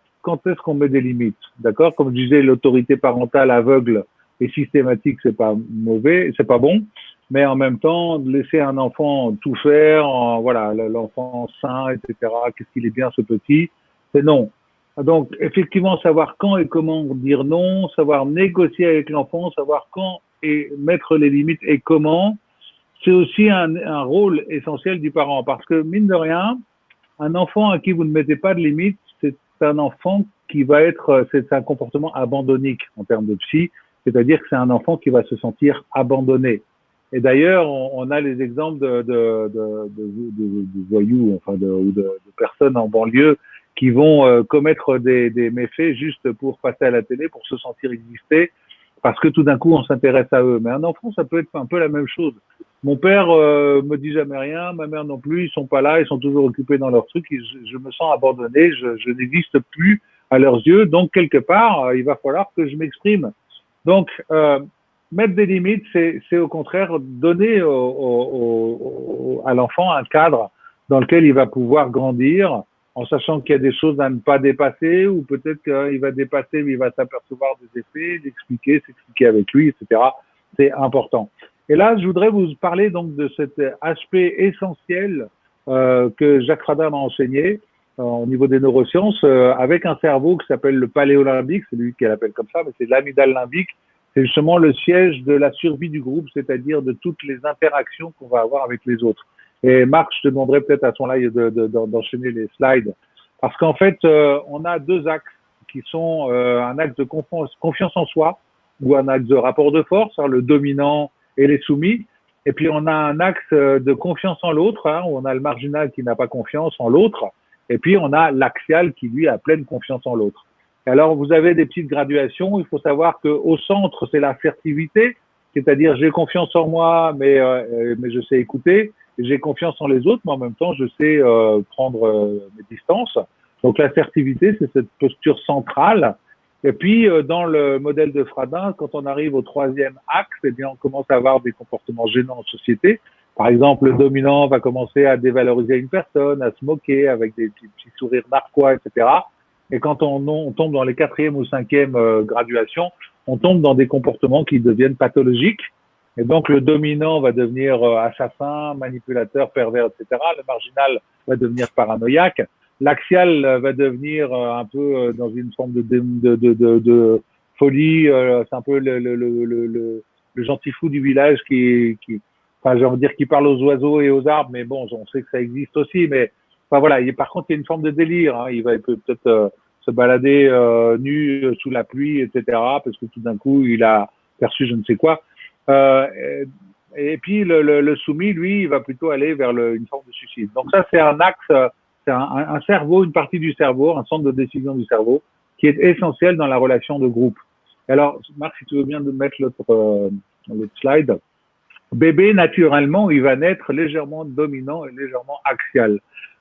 est-ce qu'on met des limites, d'accord? Comme je disais, l'autorité parentale aveugle et systématique, c'est pas mauvais, c'est pas bon, mais en même temps, laisser un enfant tout faire, voilà, l'enfant sain, etc., qu'est-ce qu'il est bien ce petit, c'est non. Donc, effectivement, savoir quand et comment dire non, savoir négocier avec l'enfant, savoir quand et mettre les limites et comment, c'est aussi un rôle essentiel du parent. Parce que, mine de rien, un enfant à qui vous ne mettez pas de limites, c'est un enfant qui va c'est un comportement abandonnique en termes de psy, c'est-à-dire que c'est un enfant qui va se sentir abandonné. Et d'ailleurs, on a les exemples de voyous, enfin ou de personnes en banlieue qui vont commettre des méfaits juste pour passer à la télé, pour se sentir exister, parce que tout d'un coup, on s'intéresse à eux. Mais un enfant, ça peut être un peu la même chose. Mon père me dit jamais rien, ma mère non plus, ils sont pas là, ils sont toujours occupés dans leurs trucs, je me sens abandonné, je n'existe plus à leurs yeux, donc quelque part, il va falloir que je m'exprime. Donc, mettre des limites, c'est au contraire donner à l'enfant un cadre dans lequel il va pouvoir grandir, en sachant qu'il y a des choses à ne pas dépasser, ou peut-être qu'il va dépasser, mais il va s'apercevoir des effets, s'expliquer avec lui, etc. C'est important. Et là, je voudrais vous parler donc de cet aspect essentiel que Jacques Fradin m'a enseigné au niveau des neurosciences, avec un cerveau qui s'appelle le paléolimbique, c'est lui qui l'appelle comme ça, mais c'est l'amygdale limbique. C'est justement le siège de la survie du groupe, c'est-à-dire de toutes les interactions qu'on va avoir avec les autres. Et Marc, je te demanderais peut-être à ce moment-là d'enchaîner les slides, parce qu'en fait, on a deux axes qui sont un axe de confiance en soi, ou un axe de rapport de force, hein, le dominant et les soumis. Et puis, on a un axe de confiance en l'autre, hein, où on a le marginal qui n'a pas confiance en l'autre. Et puis, on a l'axial qui, lui, a pleine confiance en l'autre. Alors, vous avez des petites graduations. Il faut savoir qu'au centre, c'est l'assertivité, c'est-à-dire j'ai confiance en moi, mais je sais écouter. J'ai confiance en les autres, mais en même temps, je sais prendre mes distances. Donc, l'assertivité, c'est cette posture centrale. Et puis, dans le modèle de Fradin, quand on arrive au troisième axe, eh bien, on commence à avoir des comportements gênants en société. Par exemple, le dominant va commencer à dévaloriser une personne, à se moquer avec des petits sourires narquois, etc. Et quand on tombe dans les 4e ou 5e graduations, on tombe dans des comportements qui deviennent pathologiques. Et donc, le dominant va devenir assassin, manipulateur, pervers, etc. Le marginal va devenir paranoïaque. L'axial va devenir un peu dans une forme de folie. C'est un peu le gentil fou du village enfin, j'ai envie de dire qui parle aux oiseaux et aux arbres, mais bon, on sait que ça existe aussi. Mais enfin, voilà, par contre, il y a une forme de délire. Hein. Il peut peut-être se balader nu sous la pluie, etc. Parce que tout d'un coup, il a perçu je ne sais quoi. Et puis le soumis, lui, il va plutôt aller vers une forme de suicide. Donc ça, c'est un axe, c'est un cerveau, une partie du cerveau, un centre de décision du cerveau, qui est essentiel dans la relation de groupe. Alors, Marc, si tu veux bien de mettre l'autre slide. Bébé, naturellement, il va naître légèrement dominant et légèrement axial.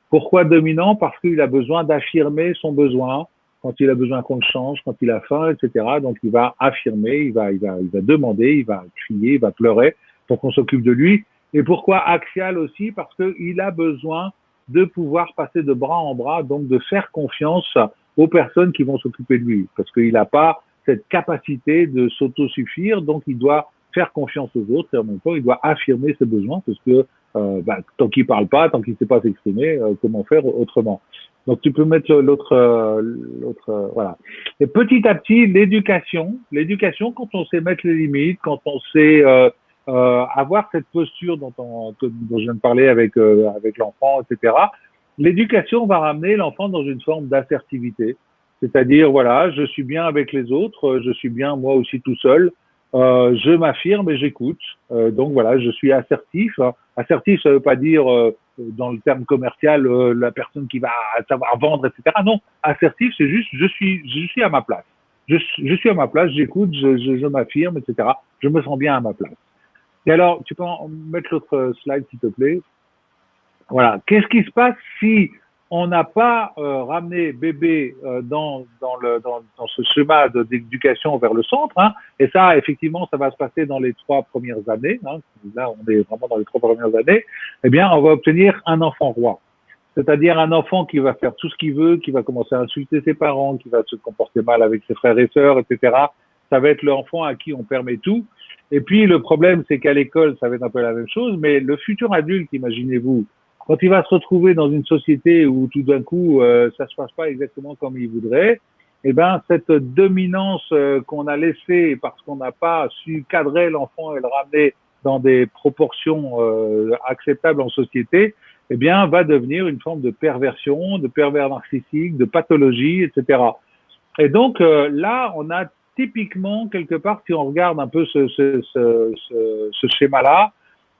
Pourquoi dominant? Parce qu'il a besoin d'affirmer son besoin, quand il a besoin qu'on le change, quand il a faim, etc. Donc, il va affirmer, il va demander, il va crier, il va pleurer pour qu'on s'occupe de lui. Et pourquoi axial aussi? Parce qu'il a besoin de pouvoir passer de bras en bras, donc de faire confiance aux personnes qui vont s'occuper de lui. Parce qu'il n'a pas cette capacité de s'autosuffire, donc il doit faire confiance aux autres et en même temps, il doit affirmer ses besoins parce que tant qu'il parle pas, tant qu'il ne sait pas s'exprimer, comment faire autrement. Donc, tu peux mettre l'autre, voilà. Et petit à petit, l'éducation, quand on sait mettre les limites, quand on sait avoir cette posture dont je viens de parler avec l'enfant, etc. L'éducation va ramener l'enfant dans une forme d'assertivité. C'est-à-dire, voilà, je suis bien avec les autres, je suis bien moi aussi tout seul, je m'affirme et j'écoute. Donc voilà, je suis assertif. Assertif, ça veut pas dire dans le terme commercial la personne qui va savoir vendre, etc. Non, assertif, c'est juste je suis à ma place. Je suis à ma place, j'écoute, je m'affirme, etc. Je me sens bien à ma place. Et alors, tu peux mettre l'autre slide, s'il te plaît. Voilà. Qu'est-ce qui se passe si on n'a pas ramené bébé dans ce schéma d'éducation vers le centre, hein, et ça, effectivement, ça va se passer dans les 3 premières années, hein, là, on est vraiment dans les 3 premières années, eh bien, on va obtenir un enfant roi. C'est-à-dire un enfant qui va faire tout ce qu'il veut, qui va commencer à insulter ses parents, qui va se comporter mal avec ses frères et sœurs, etc. Ça va être l'enfant à qui on permet tout. Et puis, le problème, c'est qu'à l'école, ça va être un peu la même chose, mais le futur adulte, imaginez-vous, quand il va se retrouver dans une société où tout d'un coup ça se passe pas exactement comme il voudrait, eh ben cette dominance qu'on a laissée parce qu'on n'a pas su cadrer l'enfant et le ramener dans des proportions acceptables en société, eh bien va devenir une forme de perversion, de pervers narcissique, de pathologie, etc. Et donc là, on a typiquement quelque part, si on regarde un peu ce schéma-là,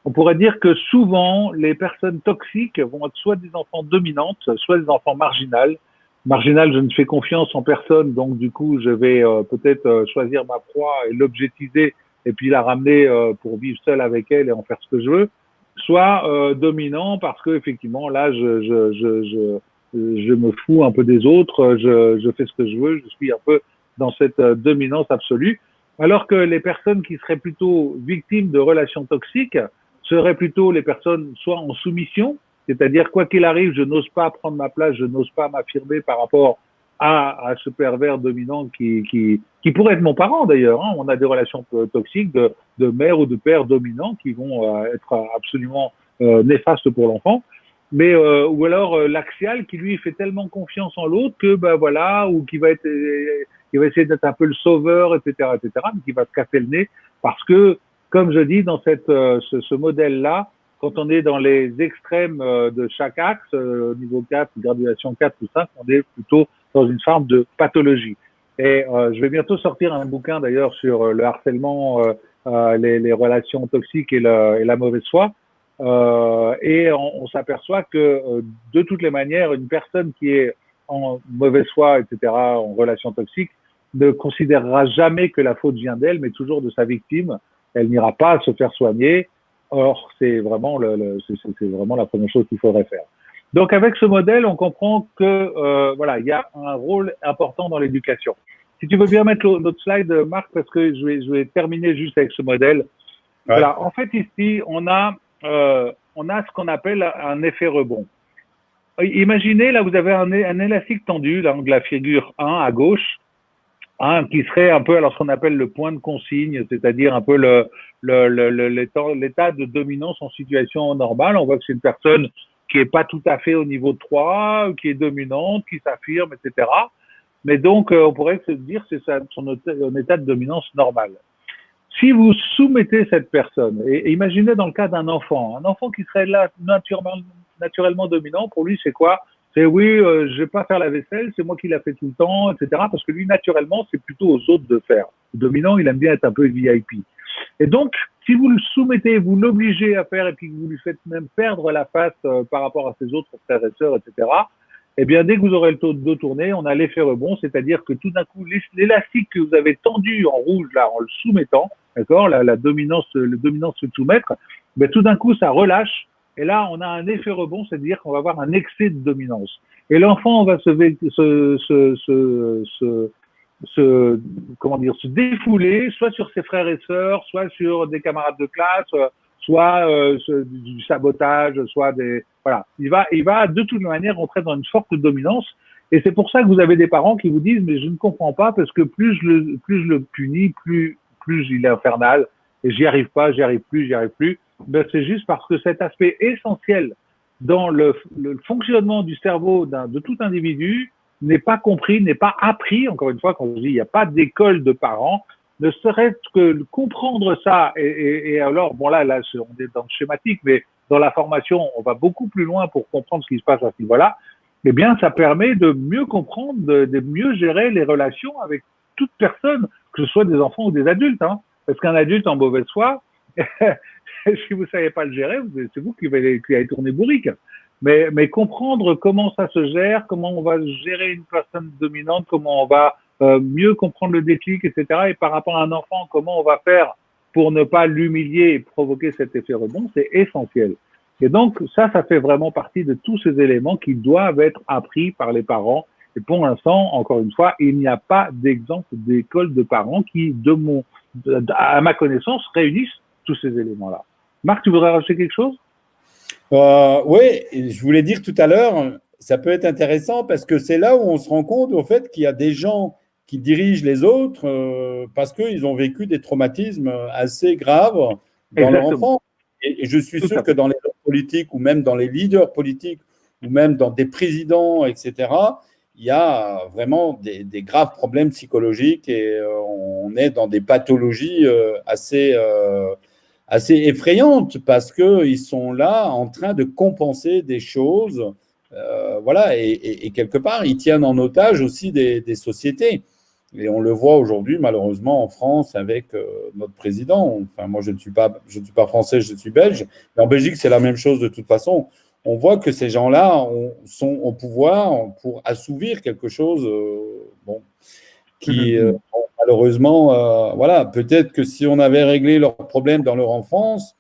on pourrait dire que souvent, les personnes toxiques vont être soit des enfants dominantes, soit des enfants marginales. Marginal, je ne fais confiance en personne, donc du coup, je vais peut-être choisir ma proie et l'objectiver et puis la ramener pour vivre seule avec elle et en faire ce que je veux. Soit dominant parce que effectivement, là, je me fous un peu des autres, je fais ce que je veux, je suis un peu dans cette dominance absolue. Alors que les personnes qui seraient plutôt victimes de relations toxiques seraient plutôt les personnes soit en soumission, c'est-à-dire quoi qu'il arrive, je n'ose pas prendre ma place, je n'ose pas m'affirmer par rapport à ce pervers dominant qui pourrait être mon parent d'ailleurs. Hein. On a des relations toxiques de mère ou de père dominants qui vont être absolument néfastes pour l'enfant. Mais ou alors l'axial qui lui fait tellement confiance en l'autre que voilà, ou qui va essayer d'être un peu le sauveur, etc., mais qui va se casser le nez parce que, comme je dis, dans ce modèle-là, quand on est dans les extrêmes de chaque axe, niveau 4, graduation 4 ou 5, on est plutôt dans une forme de pathologie. Et je vais bientôt sortir un bouquin d'ailleurs sur le harcèlement, les relations toxiques et la mauvaise foi. Et on s'aperçoit que de toutes les manières, une personne qui est en mauvaise foi, etc., en relation toxique, ne considérera jamais que la faute vient d'elle, mais toujours de sa victime. Elle n'ira pas se faire soigner. Or, c'est vraiment c'est vraiment la première chose qu'il faudrait faire. Donc, avec ce modèle, on comprend que voilà, il y a un rôle important dans l'éducation. Si tu veux bien mettre notre slide, Marc, parce que je vais terminer juste avec ce modèle. Ouais. Voilà. En fait, ici, on a on a ce qu'on appelle un effet rebond. Imaginez, là, vous avez un élastique tendu, là, de la figure 1 à gauche, qui serait un peu alors ce qu'on appelle le point de consigne, c'est-à-dire un peu l'état de dominance en situation normale. On voit que c'est une personne qui n'est pas tout à fait au niveau de 3, qui est dominante, qui s'affirme, etc. Mais donc, on pourrait se dire que c'est son état de dominance normal. Si vous soumettez cette personne, et imaginez dans le cas d'un enfant, un enfant qui serait là naturellement dominant, pour lui, c'est quoi? C'est oui, je vais pas faire la vaisselle, c'est moi qui la fais tout le temps, etc. Parce que lui, naturellement, c'est plutôt aux autres de faire. Le dominant, il aime bien être un peu VIP. Et donc, si vous le soumettez, vous l'obligez à faire et puis que vous lui faites même perdre la face par rapport à ses autres frères et sœurs, etc., eh bien, dès que vous aurez le dos tourné, on a l'effet rebond, c'est-à-dire que tout d'un coup, l'élastique que vous avez tendu en rouge, là, en le soumettant, d'accord, la dominance, le dominant se soumettre, ben, tout d'un coup, ça relâche. Et là, on a un effet rebond, c'est-à-dire qu'on va avoir un excès de dominance. Et l'enfant va se défouler, soit sur ses frères et sœurs, soit sur des camarades de classe, soit du sabotage, soit des voilà. Il va de toute manière rentrer dans une forte dominance. Et c'est pour ça que vous avez des parents qui vous disent mais je ne comprends pas parce que plus je le punis, plus il est infernal et j'y arrive pas, j'y arrive plus. Ben, c'est juste parce que cet aspect essentiel dans le fonctionnement du cerveau de tout individu n'est pas compris, n'est pas appris. Encore une fois, quand je dis il n'y a pas d'école de parents, ne serait-ce que comprendre ça. Et alors, bon là, on est dans le schématique, mais dans la formation, on va beaucoup plus loin pour comprendre ce qui se passe à ce niveau-là. Eh bien, ça permet de mieux comprendre, de mieux gérer les relations avec toute personne, que ce soit des enfants ou des adultes. Hein. Parce qu'un adulte en mauvaise foi, si vous ne savez pas le gérer, c'est vous qui allez tourner bourrique. Mais comprendre comment ça se gère, comment on va gérer une personne dominante, comment on va mieux comprendre le déclic, etc. Et par rapport à un enfant, comment on va faire pour ne pas l'humilier et provoquer cet effet rebond, c'est essentiel. Et donc, ça fait vraiment partie de tous ces éléments qui doivent être appris par les parents. Et pour l'instant, encore une fois, il n'y a pas d'exemple d'école de parents qui, à ma connaissance, réunissent tous ces éléments-là. Marc, tu voudrais rajouter quelque chose? Oui, je voulais dire tout à l'heure, ça peut être intéressant parce que c'est là où on se rend compte au fait qu'il y a des gens qui dirigent les autres parce qu'ils ont vécu des traumatismes assez graves dans leur enfance. Et je suis sûr que dans les hommes politiques ou même dans les leaders politiques ou même dans des présidents, etc., il y a vraiment des graves problèmes psychologiques et on est dans des pathologies assez effrayantes parce qu'ils sont là en train de compenser des choses. Voilà, et quelque part, ils tiennent en otage aussi des sociétés. Et on le voit aujourd'hui, malheureusement, en France avec notre président. Enfin, moi, je ne suis pas français, je suis belge. Mais en Belgique, c'est la même chose de toute façon. On voit que ces gens-là sont au pouvoir pour assouvir quelque chose qui, malheureusement, voilà, peut-être que si on avait réglé leurs problèmes dans leur enfance,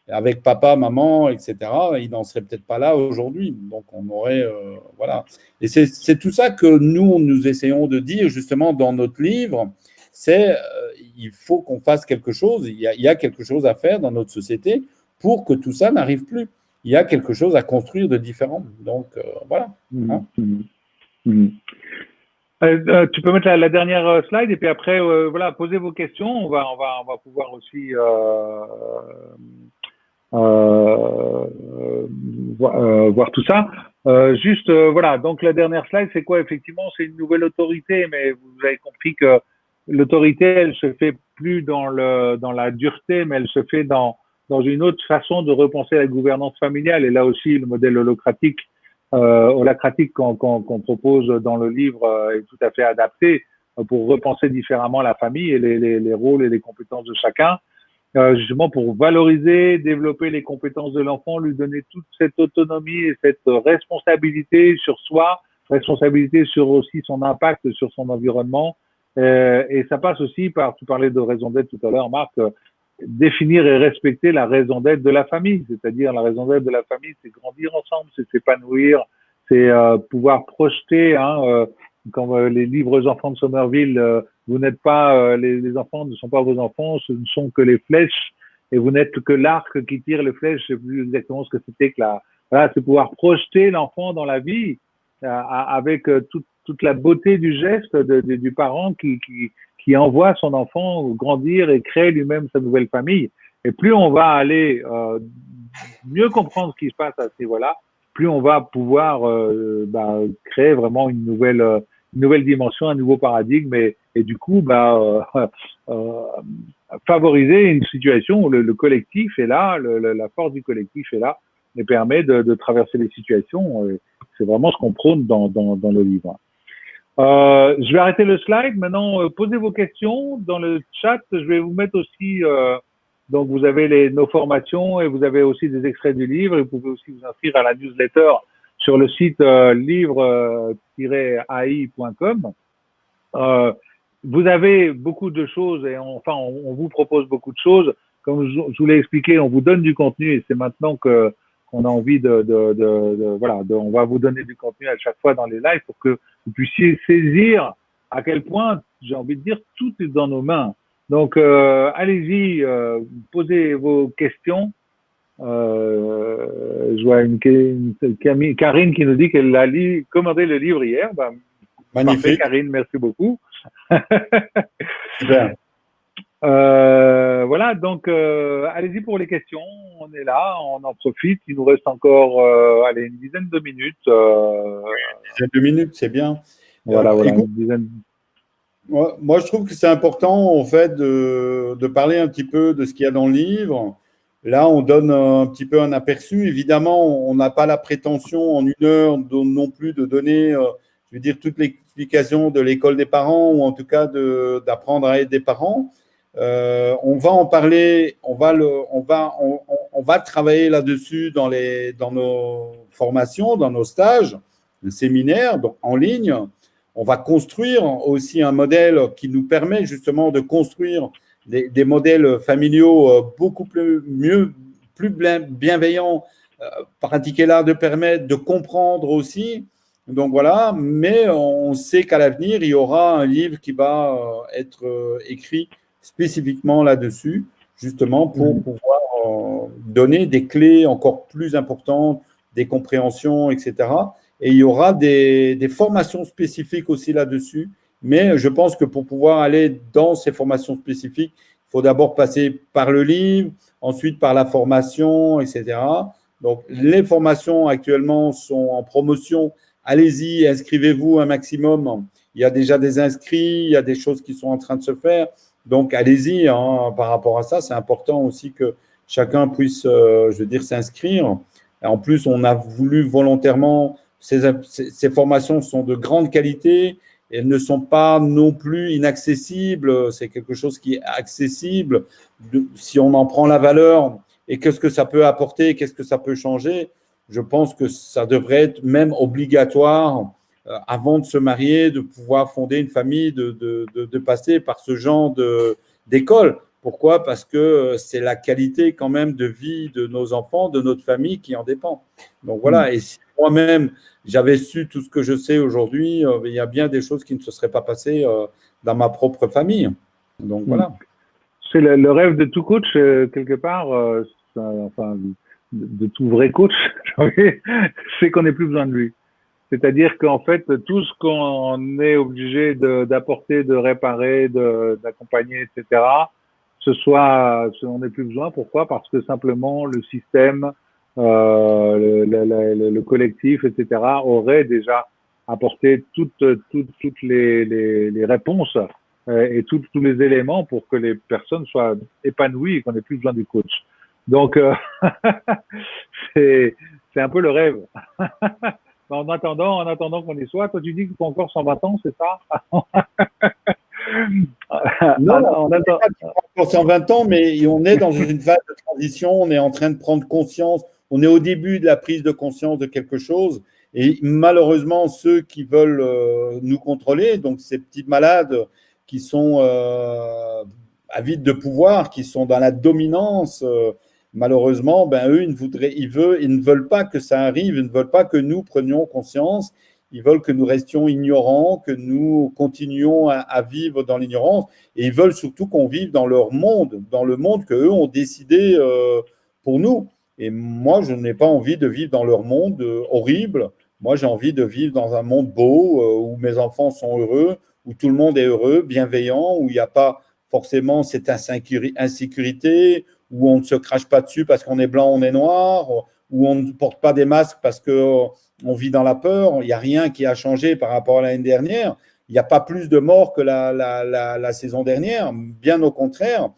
avec papa, maman, etc., ils n'en seraient peut-être pas là aujourd'hui. Donc, on aurait, voilà. Et c'est tout ça que nous essayons de dire justement dans notre livre, c'est il faut qu'on fasse quelque chose, il y a quelque chose à faire dans notre société pour que tout ça n'arrive plus. Il y a quelque chose à construire de différent. Donc, voilà. Hein. Tu peux mettre la dernière slide et puis après, voilà, posez vos questions. On va pouvoir aussi voir tout ça. Juste, voilà. Donc la dernière slide, c'est quoi? Effectivement, c'est une nouvelle autorité, mais vous avez compris que l'autorité, elle se fait plus dans la dureté, mais elle se fait dans une autre façon de repenser la gouvernance familiale. Et là aussi, le modèle holacratique qu'on propose dans le livre est tout à fait adapté pour repenser différemment la famille et les rôles et les compétences de chacun, justement pour valoriser, développer les compétences de l'enfant, lui donner toute cette autonomie et cette responsabilité sur soi, responsabilité sur aussi son impact sur son environnement. Et ça passe aussi par, tu parlais de raison d'être tout à l'heure, Marc, définir et respecter la raison d'être de la famille. C'est-à-dire la raison d'être de la famille, c'est grandir ensemble, c'est s'épanouir, c'est pouvoir projeter, comme les livres enfants de Somerville, vous n'êtes pas, les enfants ne sont pas vos enfants, ce ne sont que les flèches et vous n'êtes que l'arc qui tire les flèches. Je ne sais plus exactement ce que c'était que là. Voilà, c'est pouvoir projeter l'enfant dans la vie avec toute la beauté du geste du parent qui envoie son enfant grandir et créer lui-même sa nouvelle famille. Et plus on va aller mieux comprendre ce qui se passe à ce niveau-là, plus on va pouvoir créer vraiment une nouvelle dimension, un nouveau paradigme et du coup favoriser une situation où le collectif est là, la force du collectif est là et permet de traverser les situations. C'est vraiment ce qu'on prône dans le livre. Je vais arrêter le slide. Maintenant, posez vos questions dans le chat. Je vais vous mettre aussi, donc vous avez nos formations et vous avez aussi des extraits du livre. Et vous pouvez aussi vous inscrire à la newsletter sur le site livre-ai.com. Vous avez beaucoup de choses et enfin, on vous propose beaucoup de choses. Comme je vous l'ai expliqué, on vous donne du contenu et c'est maintenant qu'on a envie on va vous donner du contenu à chaque fois dans les lives pour que vous puissiez saisir à quel point, j'ai envie de dire, tout est dans nos mains. Donc, allez-y, posez vos questions. Je vois Karine qui nous dit qu'elle a commandé le livre hier. Magnifique. Parfait, Karine, merci beaucoup. Super. Voilà, donc allez-y pour les questions. On est là, on en profite. Il nous reste encore une dizaine de minutes. Une dizaine de minutes, c'est bien. Voilà, écoute, une dizaine. Moi, je trouve que c'est important, en fait, de parler un petit peu de ce qu'il y a dans le livre. Là, on donne un petit peu un aperçu. Évidemment, on n'a pas la prétention en 1 heure non plus de donner, je veux dire, toute l'explication de l'école des parents ou en tout cas d'apprendre à être des parents. On va en parler, on va travailler là-dessus dans nos formations, dans nos stages, les séminaires, donc en ligne. On va construire aussi un modèle qui nous permet justement de construire des modèles familiaux beaucoup plus bienveillants, pratiquer l'art de permettre de comprendre aussi. Donc voilà, mais on sait qu'à l'avenir, il y aura un livre qui va être écrit spécifiquement là-dessus, justement pour pouvoir donner des clés encore plus importantes, des compréhensions, etc. Et il y aura des formations spécifiques aussi là-dessus. Mais je pense que pour pouvoir aller dans ces formations spécifiques, il faut d'abord passer par le livre, ensuite par la formation, etc. Donc, les formations actuellement sont en promotion. Allez-y, inscrivez-vous un maximum. Il y a déjà des inscrits, il y a des choses qui sont en train de se faire. Donc, allez-y par rapport à ça. C'est important aussi que chacun puisse, je veux dire, s'inscrire. Et en plus, on a voulu volontairement, ces formations sont de grande qualité. Elles ne sont pas non plus inaccessibles. C'est quelque chose qui est accessible. Si on en prend la valeur et qu'est-ce que ça peut apporter, qu'est-ce que ça peut changer, je pense que ça devrait être même obligatoire avant de se marier, de pouvoir fonder une famille, de passer par ce genre d'école. Pourquoi ? Parce que c'est la qualité quand même de vie de nos enfants, de notre famille qui en dépend. Donc voilà, et si moi-même j'avais su tout ce que je sais aujourd'hui, il y a bien des choses qui ne se seraient pas passées dans ma propre famille. Donc voilà. C'est le rêve de tout coach, quelque part, enfin, de tout vrai coach, c'est qu'on n'ait plus besoin de lui. C'est-à-dire qu'en fait, tout ce qu'on est obligé d'apporter, de réparer, d'accompagner, etc., on n'ait plus besoin. Pourquoi ? Parce que simplement le système, le collectif, etc., aurait déjà apporté toutes les réponses et tous les éléments pour que les personnes soient épanouies et qu'on n'ait plus besoin du coach. Donc, c'est un peu le rêve. En attendant qu'on y soit, toi tu dis qu'il faut encore 120 ans, c'est ça? Non, on n'a pas encore 120 ans, mais on est dans une phase de transition, on est en train de prendre conscience, on est au début de la prise de conscience de quelque chose, et malheureusement, ceux qui veulent nous contrôler, donc ces petits malades qui sont avides de pouvoir, qui sont dans la dominance, malheureusement, eux, ils ne veulent pas que ça arrive, ils ne veulent pas que nous prenions conscience. ils veulent que nous restions ignorants, que nous continuions à vivre dans l'ignorance, et ils veulent surtout qu'on vive dans leur monde, dans le monde qu'eux ont décidé pour nous. Et moi, je n'ai pas envie de vivre dans leur monde horrible. Moi, j'ai envie de vivre dans un monde beau, où mes enfants sont heureux, où tout le monde est heureux, bienveillant, où il n'y a pas forcément cette insécurité, où on ne se crache pas dessus parce qu'on est blanc, on est noir, où on ne porte pas des masques parce qu'on vit dans la peur. Il n'y a rien qui a changé par rapport à l'année dernière. Il n'y a pas plus de morts que la saison dernière. Bien au contraire,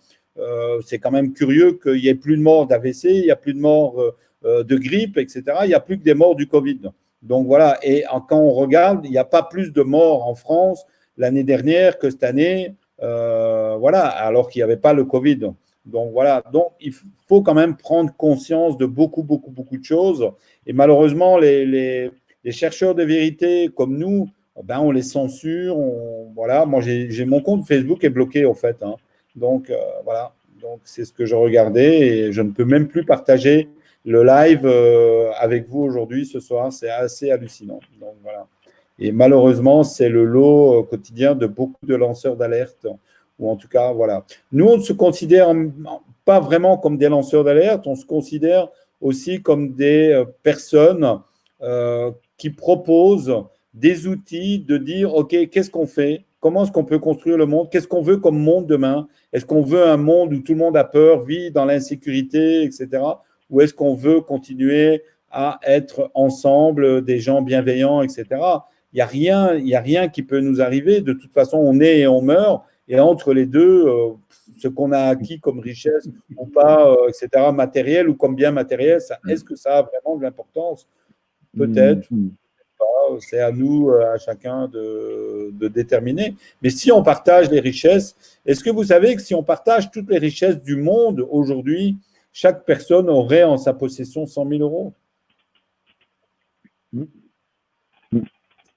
c'est quand même curieux qu'il n'y ait plus de morts d'AVC, il n'y a plus de morts de grippe, etc. Il n'y a plus que des morts du Covid. Donc voilà, et quand on regarde, il n'y a pas plus de morts en France l'année dernière que cette année, voilà, alors qu'il n'y avait pas le Covid. Donc voilà, donc il faut quand même prendre conscience de beaucoup de choses. Et malheureusement, les chercheurs de vérité comme nous, ben on les censure. Voilà, moi j'ai mon compte Facebook est bloqué en fait. Hein. Donc voilà, donc c'est ce que je regardais et je ne peux même plus partager le live avec vous aujourd'hui ce soir. C'est assez hallucinant. Donc voilà. Et malheureusement, c'est le lot quotidien de beaucoup de lanceurs d'alerte. Ou en tout cas, voilà. Nous, on ne se considère pas vraiment comme des lanceurs d'alerte, on se considère aussi comme des personnes qui proposent des outils de dire, OK, qu'est-ce qu'on fait? Comment est-ce qu'on peut construire le monde? Qu'est-ce qu'on veut comme monde demain? Est-ce qu'on veut un monde où tout le monde a peur, vit dans l'insécurité, etc. Ou est-ce qu'on veut continuer à être ensemble des gens bienveillants, etc. Il n'y a rien qui peut nous arriver. De toute façon, on est et on meurt. Et entre les deux, ce qu'on a acquis comme richesse ou pas, etc., matériel ou comme bien matériel, est-ce que ça a vraiment de l'importance? Peut-être, pas. C'est à nous, à chacun de déterminer. Mais si on partage les richesses, est-ce que vous savez que si on partage toutes les richesses du monde aujourd'hui, chaque personne aurait en sa possession 100 000 euros?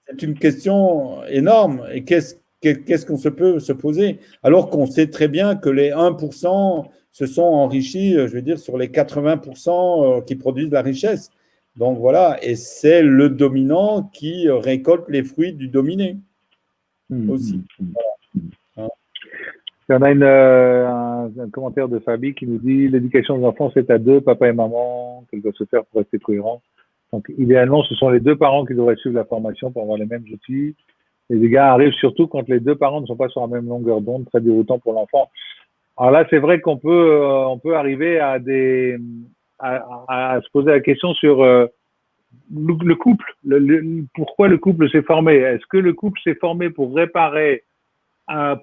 C'est une question énorme. Et qu'est-ce qu'on peut se poser? Alors qu'on sait très bien que les 1% se sont enrichis, je veux dire, sur les 80% qui produisent la richesse. Donc voilà, et c'est le dominant qui récolte les fruits du dominé aussi. Voilà. Il y en a un commentaire de Fabi qui nous dit l'éducation des enfants, c'est à deux, papa et maman, qu'elle doit se faire pour rester cohérent. Donc, idéalement, ce sont les deux parents qui devraient suivre la formation pour avoir les mêmes outils. Les dégâts arrivent surtout quand les deux parents ne sont pas sur la même longueur d'onde, très déroutant pour l'enfant. Alors là, c'est vrai qu'on peut arriver à se poser la question sur le couple. Pourquoi le couple s'est formé? Est-ce que le couple s'est formé pour réparer,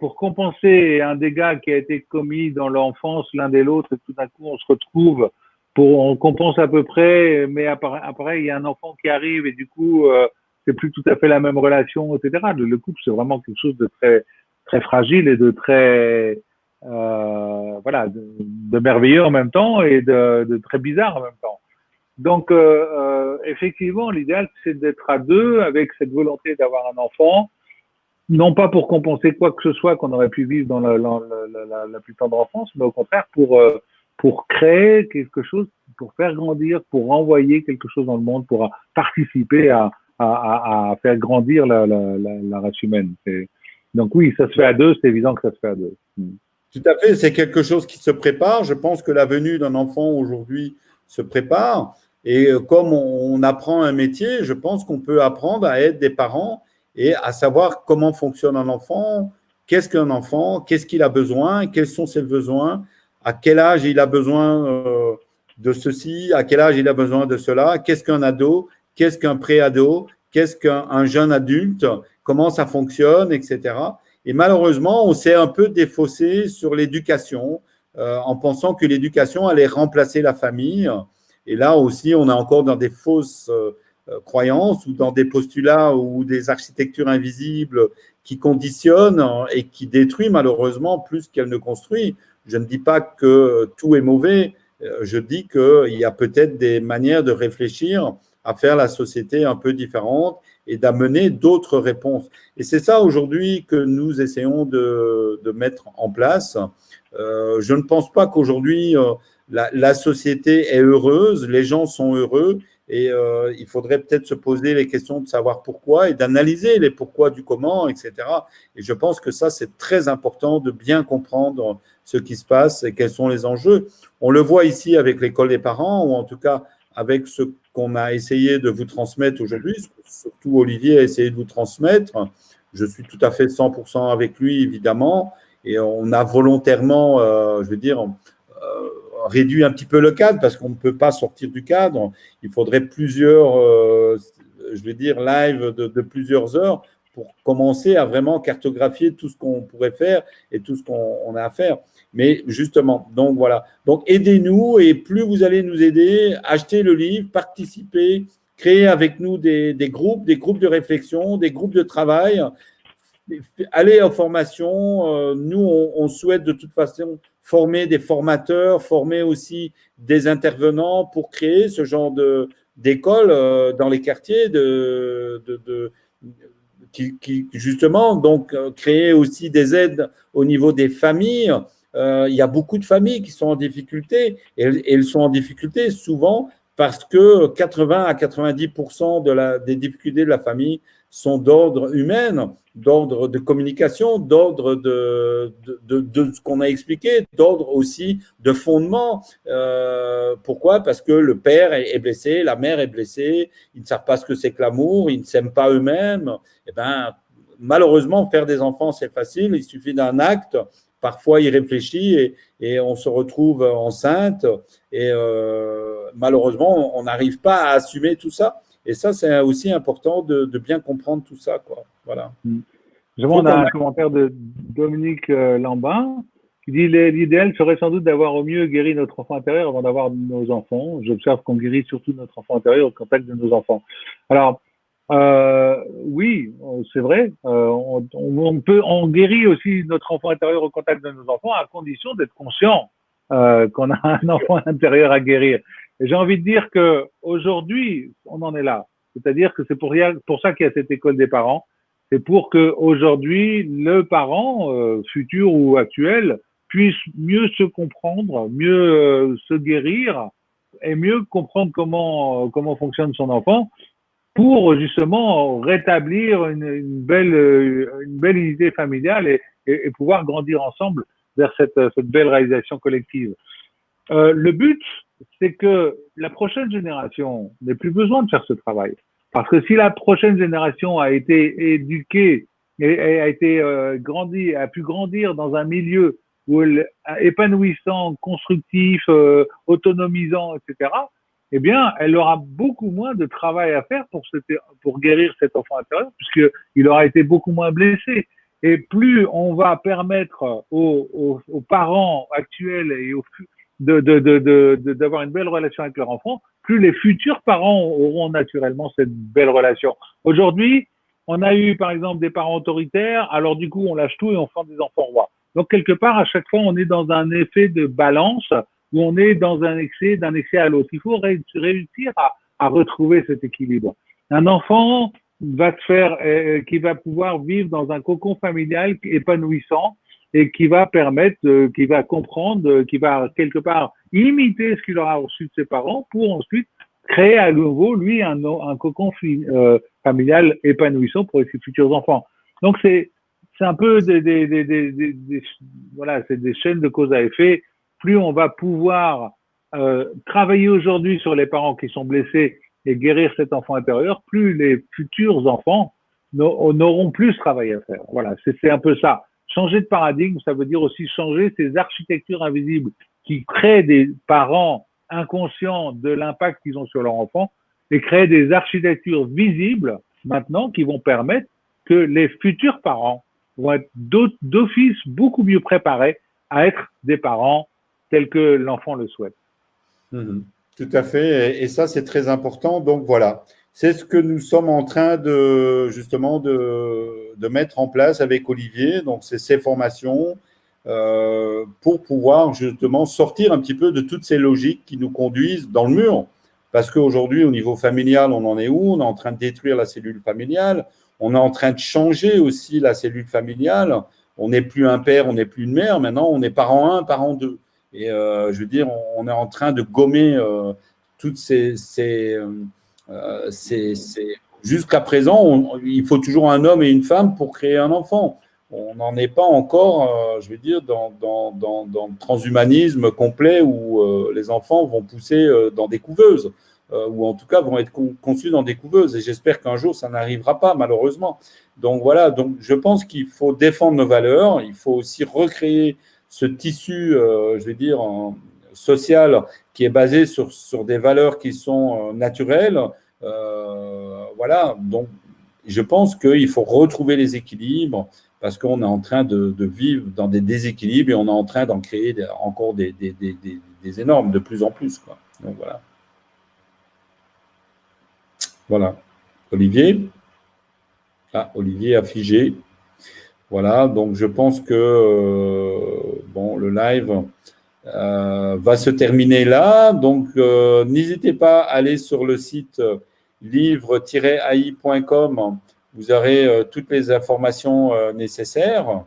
pour compenser un dégât qui a été commis dans l'enfance l'un des l'autre, et tout d'un coup on se retrouve on compense à peu près, mais après il y a un enfant qui arrive et du coup c'est plus tout à fait la même relation, etc. Le couple c'est vraiment quelque chose de très fragile et de très voilà de merveilleux en même temps et de très bizarre en même temps. Donc effectivement l'idéal c'est d'être à deux avec cette volonté d'avoir un enfant. Non pas pour compenser quoi que ce soit qu'on aurait pu vivre dans la plus tendre enfance, mais au contraire pour créer quelque chose, pour faire grandir, pour envoyer quelque chose dans le monde, pour participer à faire grandir la race humaine. Donc oui, ça se fait à deux, c'est évident que ça se fait à deux. Tout à fait, c'est quelque chose qui se prépare. Je pense que la venue d'un enfant aujourd'hui se prépare. Et comme on apprend un métier, je pense qu'on peut apprendre à être des parents et à savoir comment fonctionne un enfant, qu'est-ce qu'un enfant, qu'est-ce qu'il a besoin, quels sont ses besoins, à quel âge il a besoin de ceci, à quel âge il a besoin de cela, qu'est-ce qu'un ado, qu'est-ce qu'un pré-ado, qu'est-ce qu'un jeune adulte, comment ça fonctionne, etc. Et malheureusement, on s'est un peu défaussé sur l'éducation en pensant que l'éducation allait remplacer la famille. Et là aussi, on est encore dans des fausses croyances ou dans des postulats ou des architectures invisibles qui conditionnent et qui détruisent malheureusement plus qu'elles ne construisent. Je ne dis pas que tout est mauvais, je dis qu'il y a peut-être des manières de réfléchir à faire la société un peu différente et d'amener d'autres réponses. Et c'est ça aujourd'hui que nous essayons de mettre en place. Je ne pense pas qu'aujourd'hui la société est heureuse, les gens sont heureux, Et il faudrait peut-être se poser les questions de savoir pourquoi et d'analyser les pourquoi du comment, etc. Et je pense que ça, c'est très important de bien comprendre ce qui se passe et quels sont les enjeux. On le voit ici avec l'école des parents, ou en tout cas avec ce qu'on a essayé de vous transmettre aujourd'hui, surtout Olivier a essayé de vous transmettre. Je suis tout à fait 100% avec lui, évidemment, et on a volontairement, je veux dire, réduit un petit peu le cadre parce qu'on ne peut pas sortir du cadre. Il faudrait plusieurs, je vais dire, live de plusieurs heures pour commencer à vraiment cartographier tout ce qu'on pourrait faire et tout ce qu'on a à faire. Mais justement, donc voilà. Donc aidez-nous et plus vous allez nous aider, achetez le livre, participez, créez avec nous des groupes de réflexion, des groupes de travail. Allez en formation. Nous, on souhaite de toute façon former des formateurs, former aussi des intervenants pour créer ce genre d'école dans les quartiers, qui justement donc créer aussi des aides au niveau des familles. Il y a beaucoup de familles qui sont en difficulté et elles sont en difficulté souvent parce que 80 à 90% des difficultés de la famille sont d'ordre humain, d'ordre de communication, d'ordre de ce qu'on a expliqué, d'ordre aussi de fondement. Pourquoi ? Parce que le père est blessé, la mère est blessée, ils ne savent pas ce que c'est que l'amour, ils ne s'aiment pas eux-mêmes. Eh ben, malheureusement, faire des enfants, c'est facile, il suffit d'un acte. Parfois, il réfléchit et on se retrouve enceinte. Et malheureusement, on n'arrive pas à assumer tout ça. Et ça, c'est aussi important de bien comprendre tout ça, quoi. Voilà. On a un commentaire de Dominique Lambin qui dit l'idéal serait sans doute d'avoir au mieux guéri notre enfant intérieur avant d'avoir nos enfants. J'observe qu'on guérit surtout notre enfant intérieur au contact de nos enfants. Alors, oui, c'est vrai. On guérit aussi notre enfant intérieur au contact de nos enfants à condition d'être conscient qu'on a un enfant intérieur à guérir. Et j'ai envie de dire que aujourd'hui, on en est là. C'est-à-dire que c'est pour ça qu'il y a cette école des parents. C'est pour que aujourd'hui le parent futur ou actuel puisse mieux se comprendre, mieux se guérir et mieux comprendre comment fonctionne son enfant pour justement rétablir une belle unité familiale et pouvoir grandir ensemble vers cette belle réalisation collective. Le but, c'est que la prochaine génération n'ait plus besoin de faire ce travail. Parce que si la prochaine génération a été éduquée et a été a pu grandir dans un milieu épanouissant, constructif, autonomisant, etc., eh bien, elle aura beaucoup moins de travail à faire pour guérir cet enfant intérieur, puisqu'il aura été beaucoup moins blessé. Et plus on va permettre aux parents actuels et d'avoir une belle relation avec leur enfant, plus les futurs parents auront naturellement cette belle relation. Aujourd'hui, on a eu par exemple des parents autoritaires, alors du coup on lâche tout et on forme des enfants rois. Donc quelque part, à chaque fois, on est dans un effet de balance où on est dans d'un excès à l'autre. Il faut réussir à retrouver cet équilibre. Un enfant qui va pouvoir vivre dans un cocon familial épanouissant et qui va qui va comprendre, qui va quelque part imiter ce qu'il aura reçu de ses parents pour ensuite créer à nouveau, lui, un cocon familial épanouissant pour ses futurs enfants. Donc, c'est un peu voilà, c'est des chaînes de cause à effet. Plus on va pouvoir travailler aujourd'hui sur les parents qui sont blessés et guérir cet enfant intérieur, plus les futurs enfants n'auront plus ce travail à faire. Voilà, c'est un peu ça. Changer de paradigme, ça veut dire aussi changer ces architectures invisibles qui créent des parents inconscients de l'impact qu'ils ont sur leur enfant et créer des architectures visibles maintenant qui vont permettre que les futurs parents vont être d'office beaucoup mieux préparés à être des parents tels que l'enfant le souhaite. Tout à fait. Et ça, c'est très important. Donc, voilà. C'est ce que nous sommes en train justement de mettre en place avec Olivier. Donc, c'est ces formations pour pouvoir justement sortir un petit peu de toutes ces logiques qui nous conduisent dans le mur. Parce qu'aujourd'hui, au niveau familial, on en est où ? On est en train de détruire la cellule familiale. On est en train de changer aussi la cellule familiale. On n'est plus un père, on n'est plus une mère. Maintenant, on est parent 1, parent 2. Et je veux dire, on est en train de gommer toutes jusqu'à présent, il faut toujours un homme et une femme pour créer un enfant. On n'en est pas encore, je veux dire, dans le transhumanisme complet où les enfants vont pousser dans des couveuses, ou en tout cas vont être conçus dans des couveuses. Et j'espère qu'un jour, ça n'arrivera pas, malheureusement. Donc voilà, donc je pense qu'il faut défendre nos valeurs, il faut aussi recréer ce tissu, je vais dire, social qui est basé sur des valeurs qui sont naturelles. Voilà, donc je pense qu'il faut retrouver les équilibres parce qu'on est en train de vivre dans des déséquilibres et on est en train d'en créer encore des énormes de plus en plus, quoi. Donc voilà. Voilà. Olivier? Ah, Olivier a figé. Voilà, donc je pense que bon, le live va se terminer là. Donc n'hésitez pas à aller sur le site livre-ai.com. Vous aurez toutes les informations nécessaires.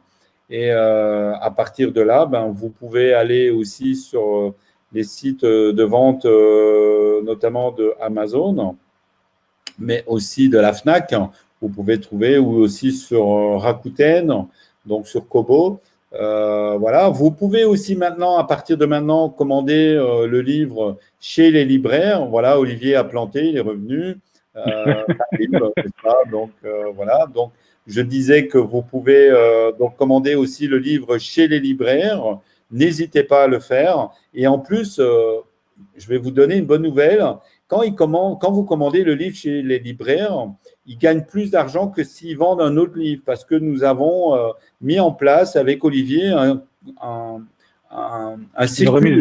Et à partir de là, ben, vous pouvez aller aussi sur les sites de vente, notamment de Amazon, mais aussi de la FNAC. Vous pouvez trouver, ou aussi sur Rakuten, donc sur Kobo. Voilà. Vous pouvez aussi maintenant, à partir de maintenant, commander le livre chez les libraires. Voilà, Olivier a planté, il est revenu. Donc voilà. Donc je disais que vous pouvez donc commander aussi le livre chez les libraires. N'hésitez pas à le faire. Et en plus, je vais vous donner une bonne nouvelle. Quand vous commandez le livre chez les libraires, ils gagnent plus d'argent que s'ils vendent un autre livre, parce que nous avons mis en place avec Olivier un circuit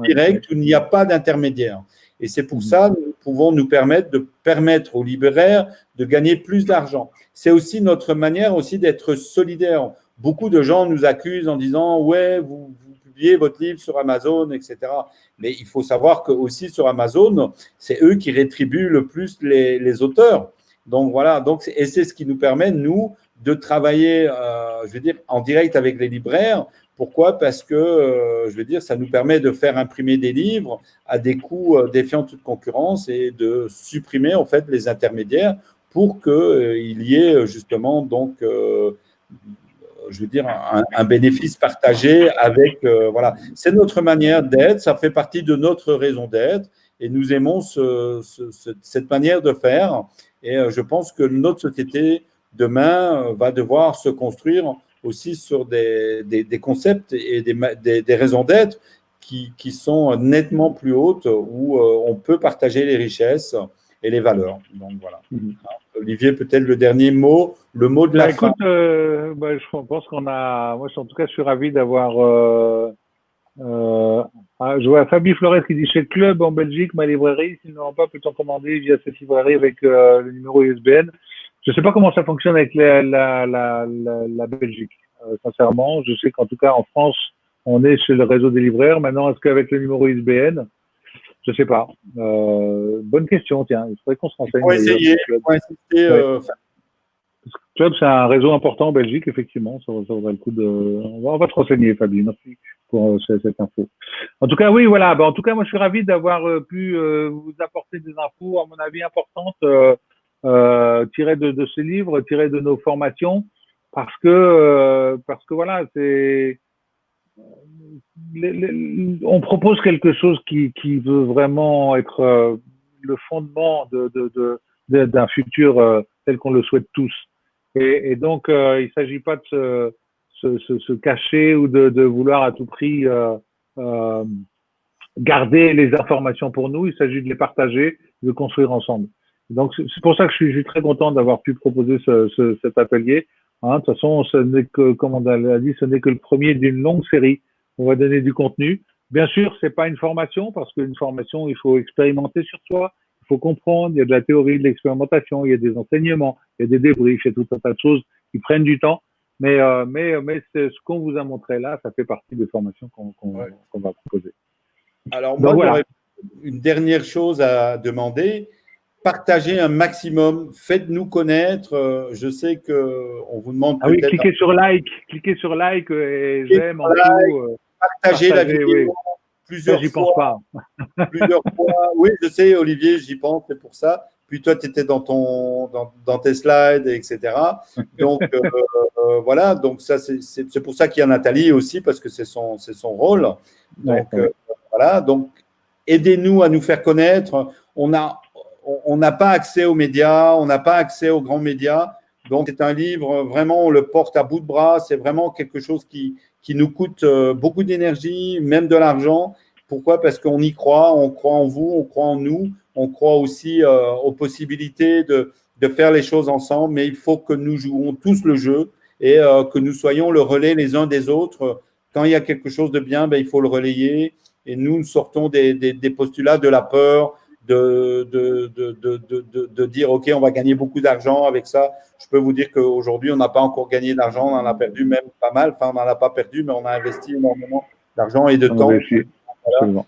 direct où il n'y a pas d'intermédiaire. Et c'est pour ça que nous pouvons nous permettre aux libraires de gagner plus d'argent. C'est aussi notre manière aussi d'être solidaire. Beaucoup de gens nous accusent en disant « ouais, vous publiez votre livre sur Amazon, etc. » Mais il faut savoir que aussi sur Amazon, c'est eux qui rétribuent le plus les auteurs. Donc voilà, et c'est ce qui nous permet, nous, de travailler, je veux dire, en direct avec les libraires. Pourquoi ? Parce que, je veux dire, ça nous permet de faire imprimer des livres à des coûts défiant toute concurrence et de supprimer, en fait, les intermédiaires pour qu'il y ait justement, donc, je veux dire, un bénéfice partagé avec, voilà. C'est notre manière d'être, ça fait partie de notre raison d'être et nous aimons cette manière de faire. Et je pense que notre société, demain, va devoir se construire aussi sur des concepts et des raisons d'être qui sont nettement plus hautes, où on peut partager les richesses et les valeurs. Donc voilà. Olivier, peut-être le dernier mot, le mot de la fin. Écoute, je pense qu'on a. Moi, en tout cas, je suis ravi d'avoir. Je vois Fabi Flores qui dit chez le club en Belgique, ma librairie, s'ils n'ont pas, peut-on commander via cette librairie avec le numéro ISBN. Je ne sais pas comment ça fonctionne avec la Belgique. Sincèrement, je sais qu'en tout cas en France, on est chez le réseau des libraires. Maintenant, est-ce qu'avec le numéro ISBN, je ne sais pas. Bonne question, tiens. Il faudrait qu'on se renseigne. On va essayer. Club, c'est un réseau important en Belgique, effectivement. Ça vaudrait le coup de. On va te renseigner, Fabien. Merci pour cette info. En tout cas, oui, voilà. En tout cas, moi, je suis ravi d'avoir pu vous apporter des infos, à mon avis, importantes, tirées de ce livre, tirées de nos formations, parce que voilà, c'est. On propose quelque chose qui veut vraiment être le fondement d'un futur tel qu'on le souhaite tous. Et donc, il ne s'agit pas de se cacher ou de vouloir à tout prix garder les informations pour nous. Il s'agit de les partager, de construire ensemble. Donc, c'est pour ça que je suis très content d'avoir pu proposer cet atelier. De toute façon, ce n'est que, comme on l'a dit, ce n'est que le premier d'une longue série. On va donner du contenu. Bien sûr, c'est pas une formation, parce qu'une formation, il faut expérimenter sur soi. Il faut comprendre, il y a de la théorie, de l'expérimentation, il y a des enseignements, il y a des débriefs, il y a tout un tas de choses qui prennent du temps. Mais ce qu'on vous a montré là, ça fait partie des formations qu'on va proposer. Alors, moi, j'aurais une dernière chose à demander. Partagez un maximum, faites-nous connaître. Je sais qu'on vous demande peut-être… Oui, cliquez sur like et j'aime en dessous. Partagez la vidéo. Oui. plusieurs j'y pense pas. plusieurs fois. Oui, je sais, Olivier, j'y pense, c'est pour ça. Puis toi, tu étais dans tes slides, etc. Donc, voilà. Donc, ça, c'est pour ça qu'il y a Nathalie aussi, parce que c'est son rôle. Donc, voilà. Donc, aidez-nous à nous faire connaître. On n'a pas accès aux médias, on n'a pas accès aux grands médias. Donc, c'est un livre, vraiment, on le porte à bout de bras. C'est vraiment quelque chose qui nous coûte beaucoup d'énergie, même de l'argent. Pourquoi? Parce qu'on y croit, on croit en vous, on croit en nous, on croit aussi aux possibilités de faire les choses ensemble, mais il faut que nous jouons tous le jeu et que nous soyons le relais les uns des autres. Quand il y a quelque chose de bien, ben, il faut le relayer. Et nous sortons des postulats de la peur, de dire, OK, on va gagner beaucoup d'argent avec ça. Je peux vous dire qu'aujourd'hui, on n'a pas encore gagné d'argent, on en a perdu même pas mal. Enfin, on n'en a pas perdu, mais on a investi énormément d'argent et de temps. Voilà.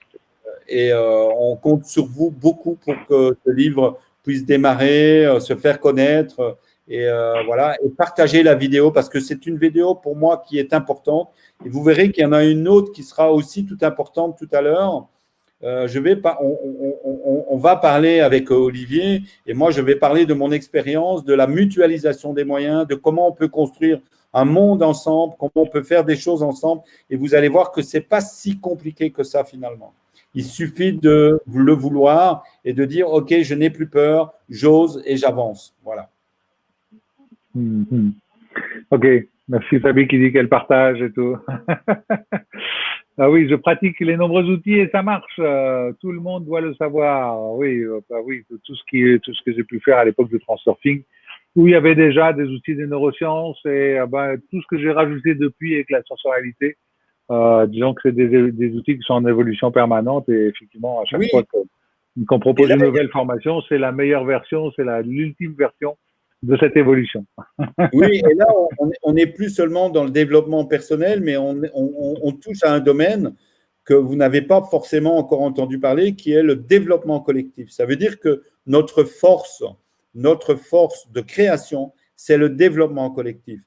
Et on compte sur vous beaucoup pour que ce livre puisse démarrer, se faire connaître et voilà, et partager la vidéo parce que c'est une vidéo pour moi qui est importante. Et vous verrez qu'il y en a une autre qui sera aussi tout importante tout à l'heure. On va parler avec Olivier et moi je vais parler de mon expérience, de la mutualisation des moyens, de comment on peut construire un monde ensemble, comment on peut faire des choses ensemble. Et vous allez voir que c'est pas si compliqué que ça finalement. Il suffit de le vouloir et de dire OK, je n'ai plus peur, j'ose et j'avance. Voilà. OK. Merci Fabi qui dit qu'elle partage et tout. Ah oui, je pratique les nombreux outils et ça marche. Tout le monde doit le savoir. Oui, oui, tout ce que j'ai pu faire à l'époque de Transurfing, où il y avait déjà des outils des neurosciences et tout ce que j'ai rajouté depuis avec la sensorialité. Disons que c'est des outils qui sont en évolution permanente et effectivement, à chaque fois qu'on propose une nouvelle formation, c'est la meilleure version, c'est l'ultime version de cette évolution. Oui, et là, on n'est plus seulement dans le développement personnel, mais on touche à un domaine que vous n'avez pas forcément encore entendu parler, qui est le développement collectif. Ça veut dire que notre force de création, c'est le développement collectif.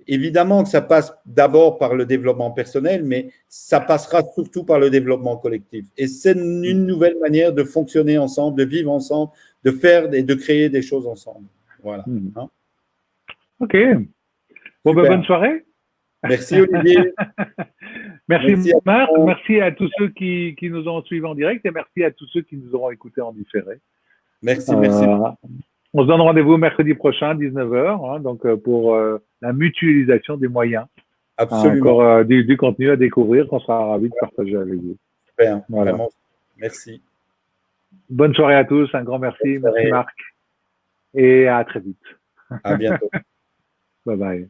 Évidemment que ça passe d'abord par le développement personnel, mais ça passera surtout par le développement collectif. Et c'est une nouvelle manière de fonctionner ensemble, de vivre ensemble, de faire et de créer des choses ensemble. Voilà. Hein? OK. Bon, bonne soirée. Merci Olivier. Merci Marc. Merci à tous ceux qui nous ont suivis en direct et merci à tous ceux qui nous auront écoutés en différé. Merci. On se donne rendez-vous mercredi prochain, 19h, hein, donc pour la mutualisation des moyens. Absolument. Encore du contenu à découvrir qu'on sera ravis de partager avec vous. Super, voilà. Vraiment. Merci. Bonne soirée à tous, un grand merci. Merci Marc. Et à très vite. À bientôt. Bye bye.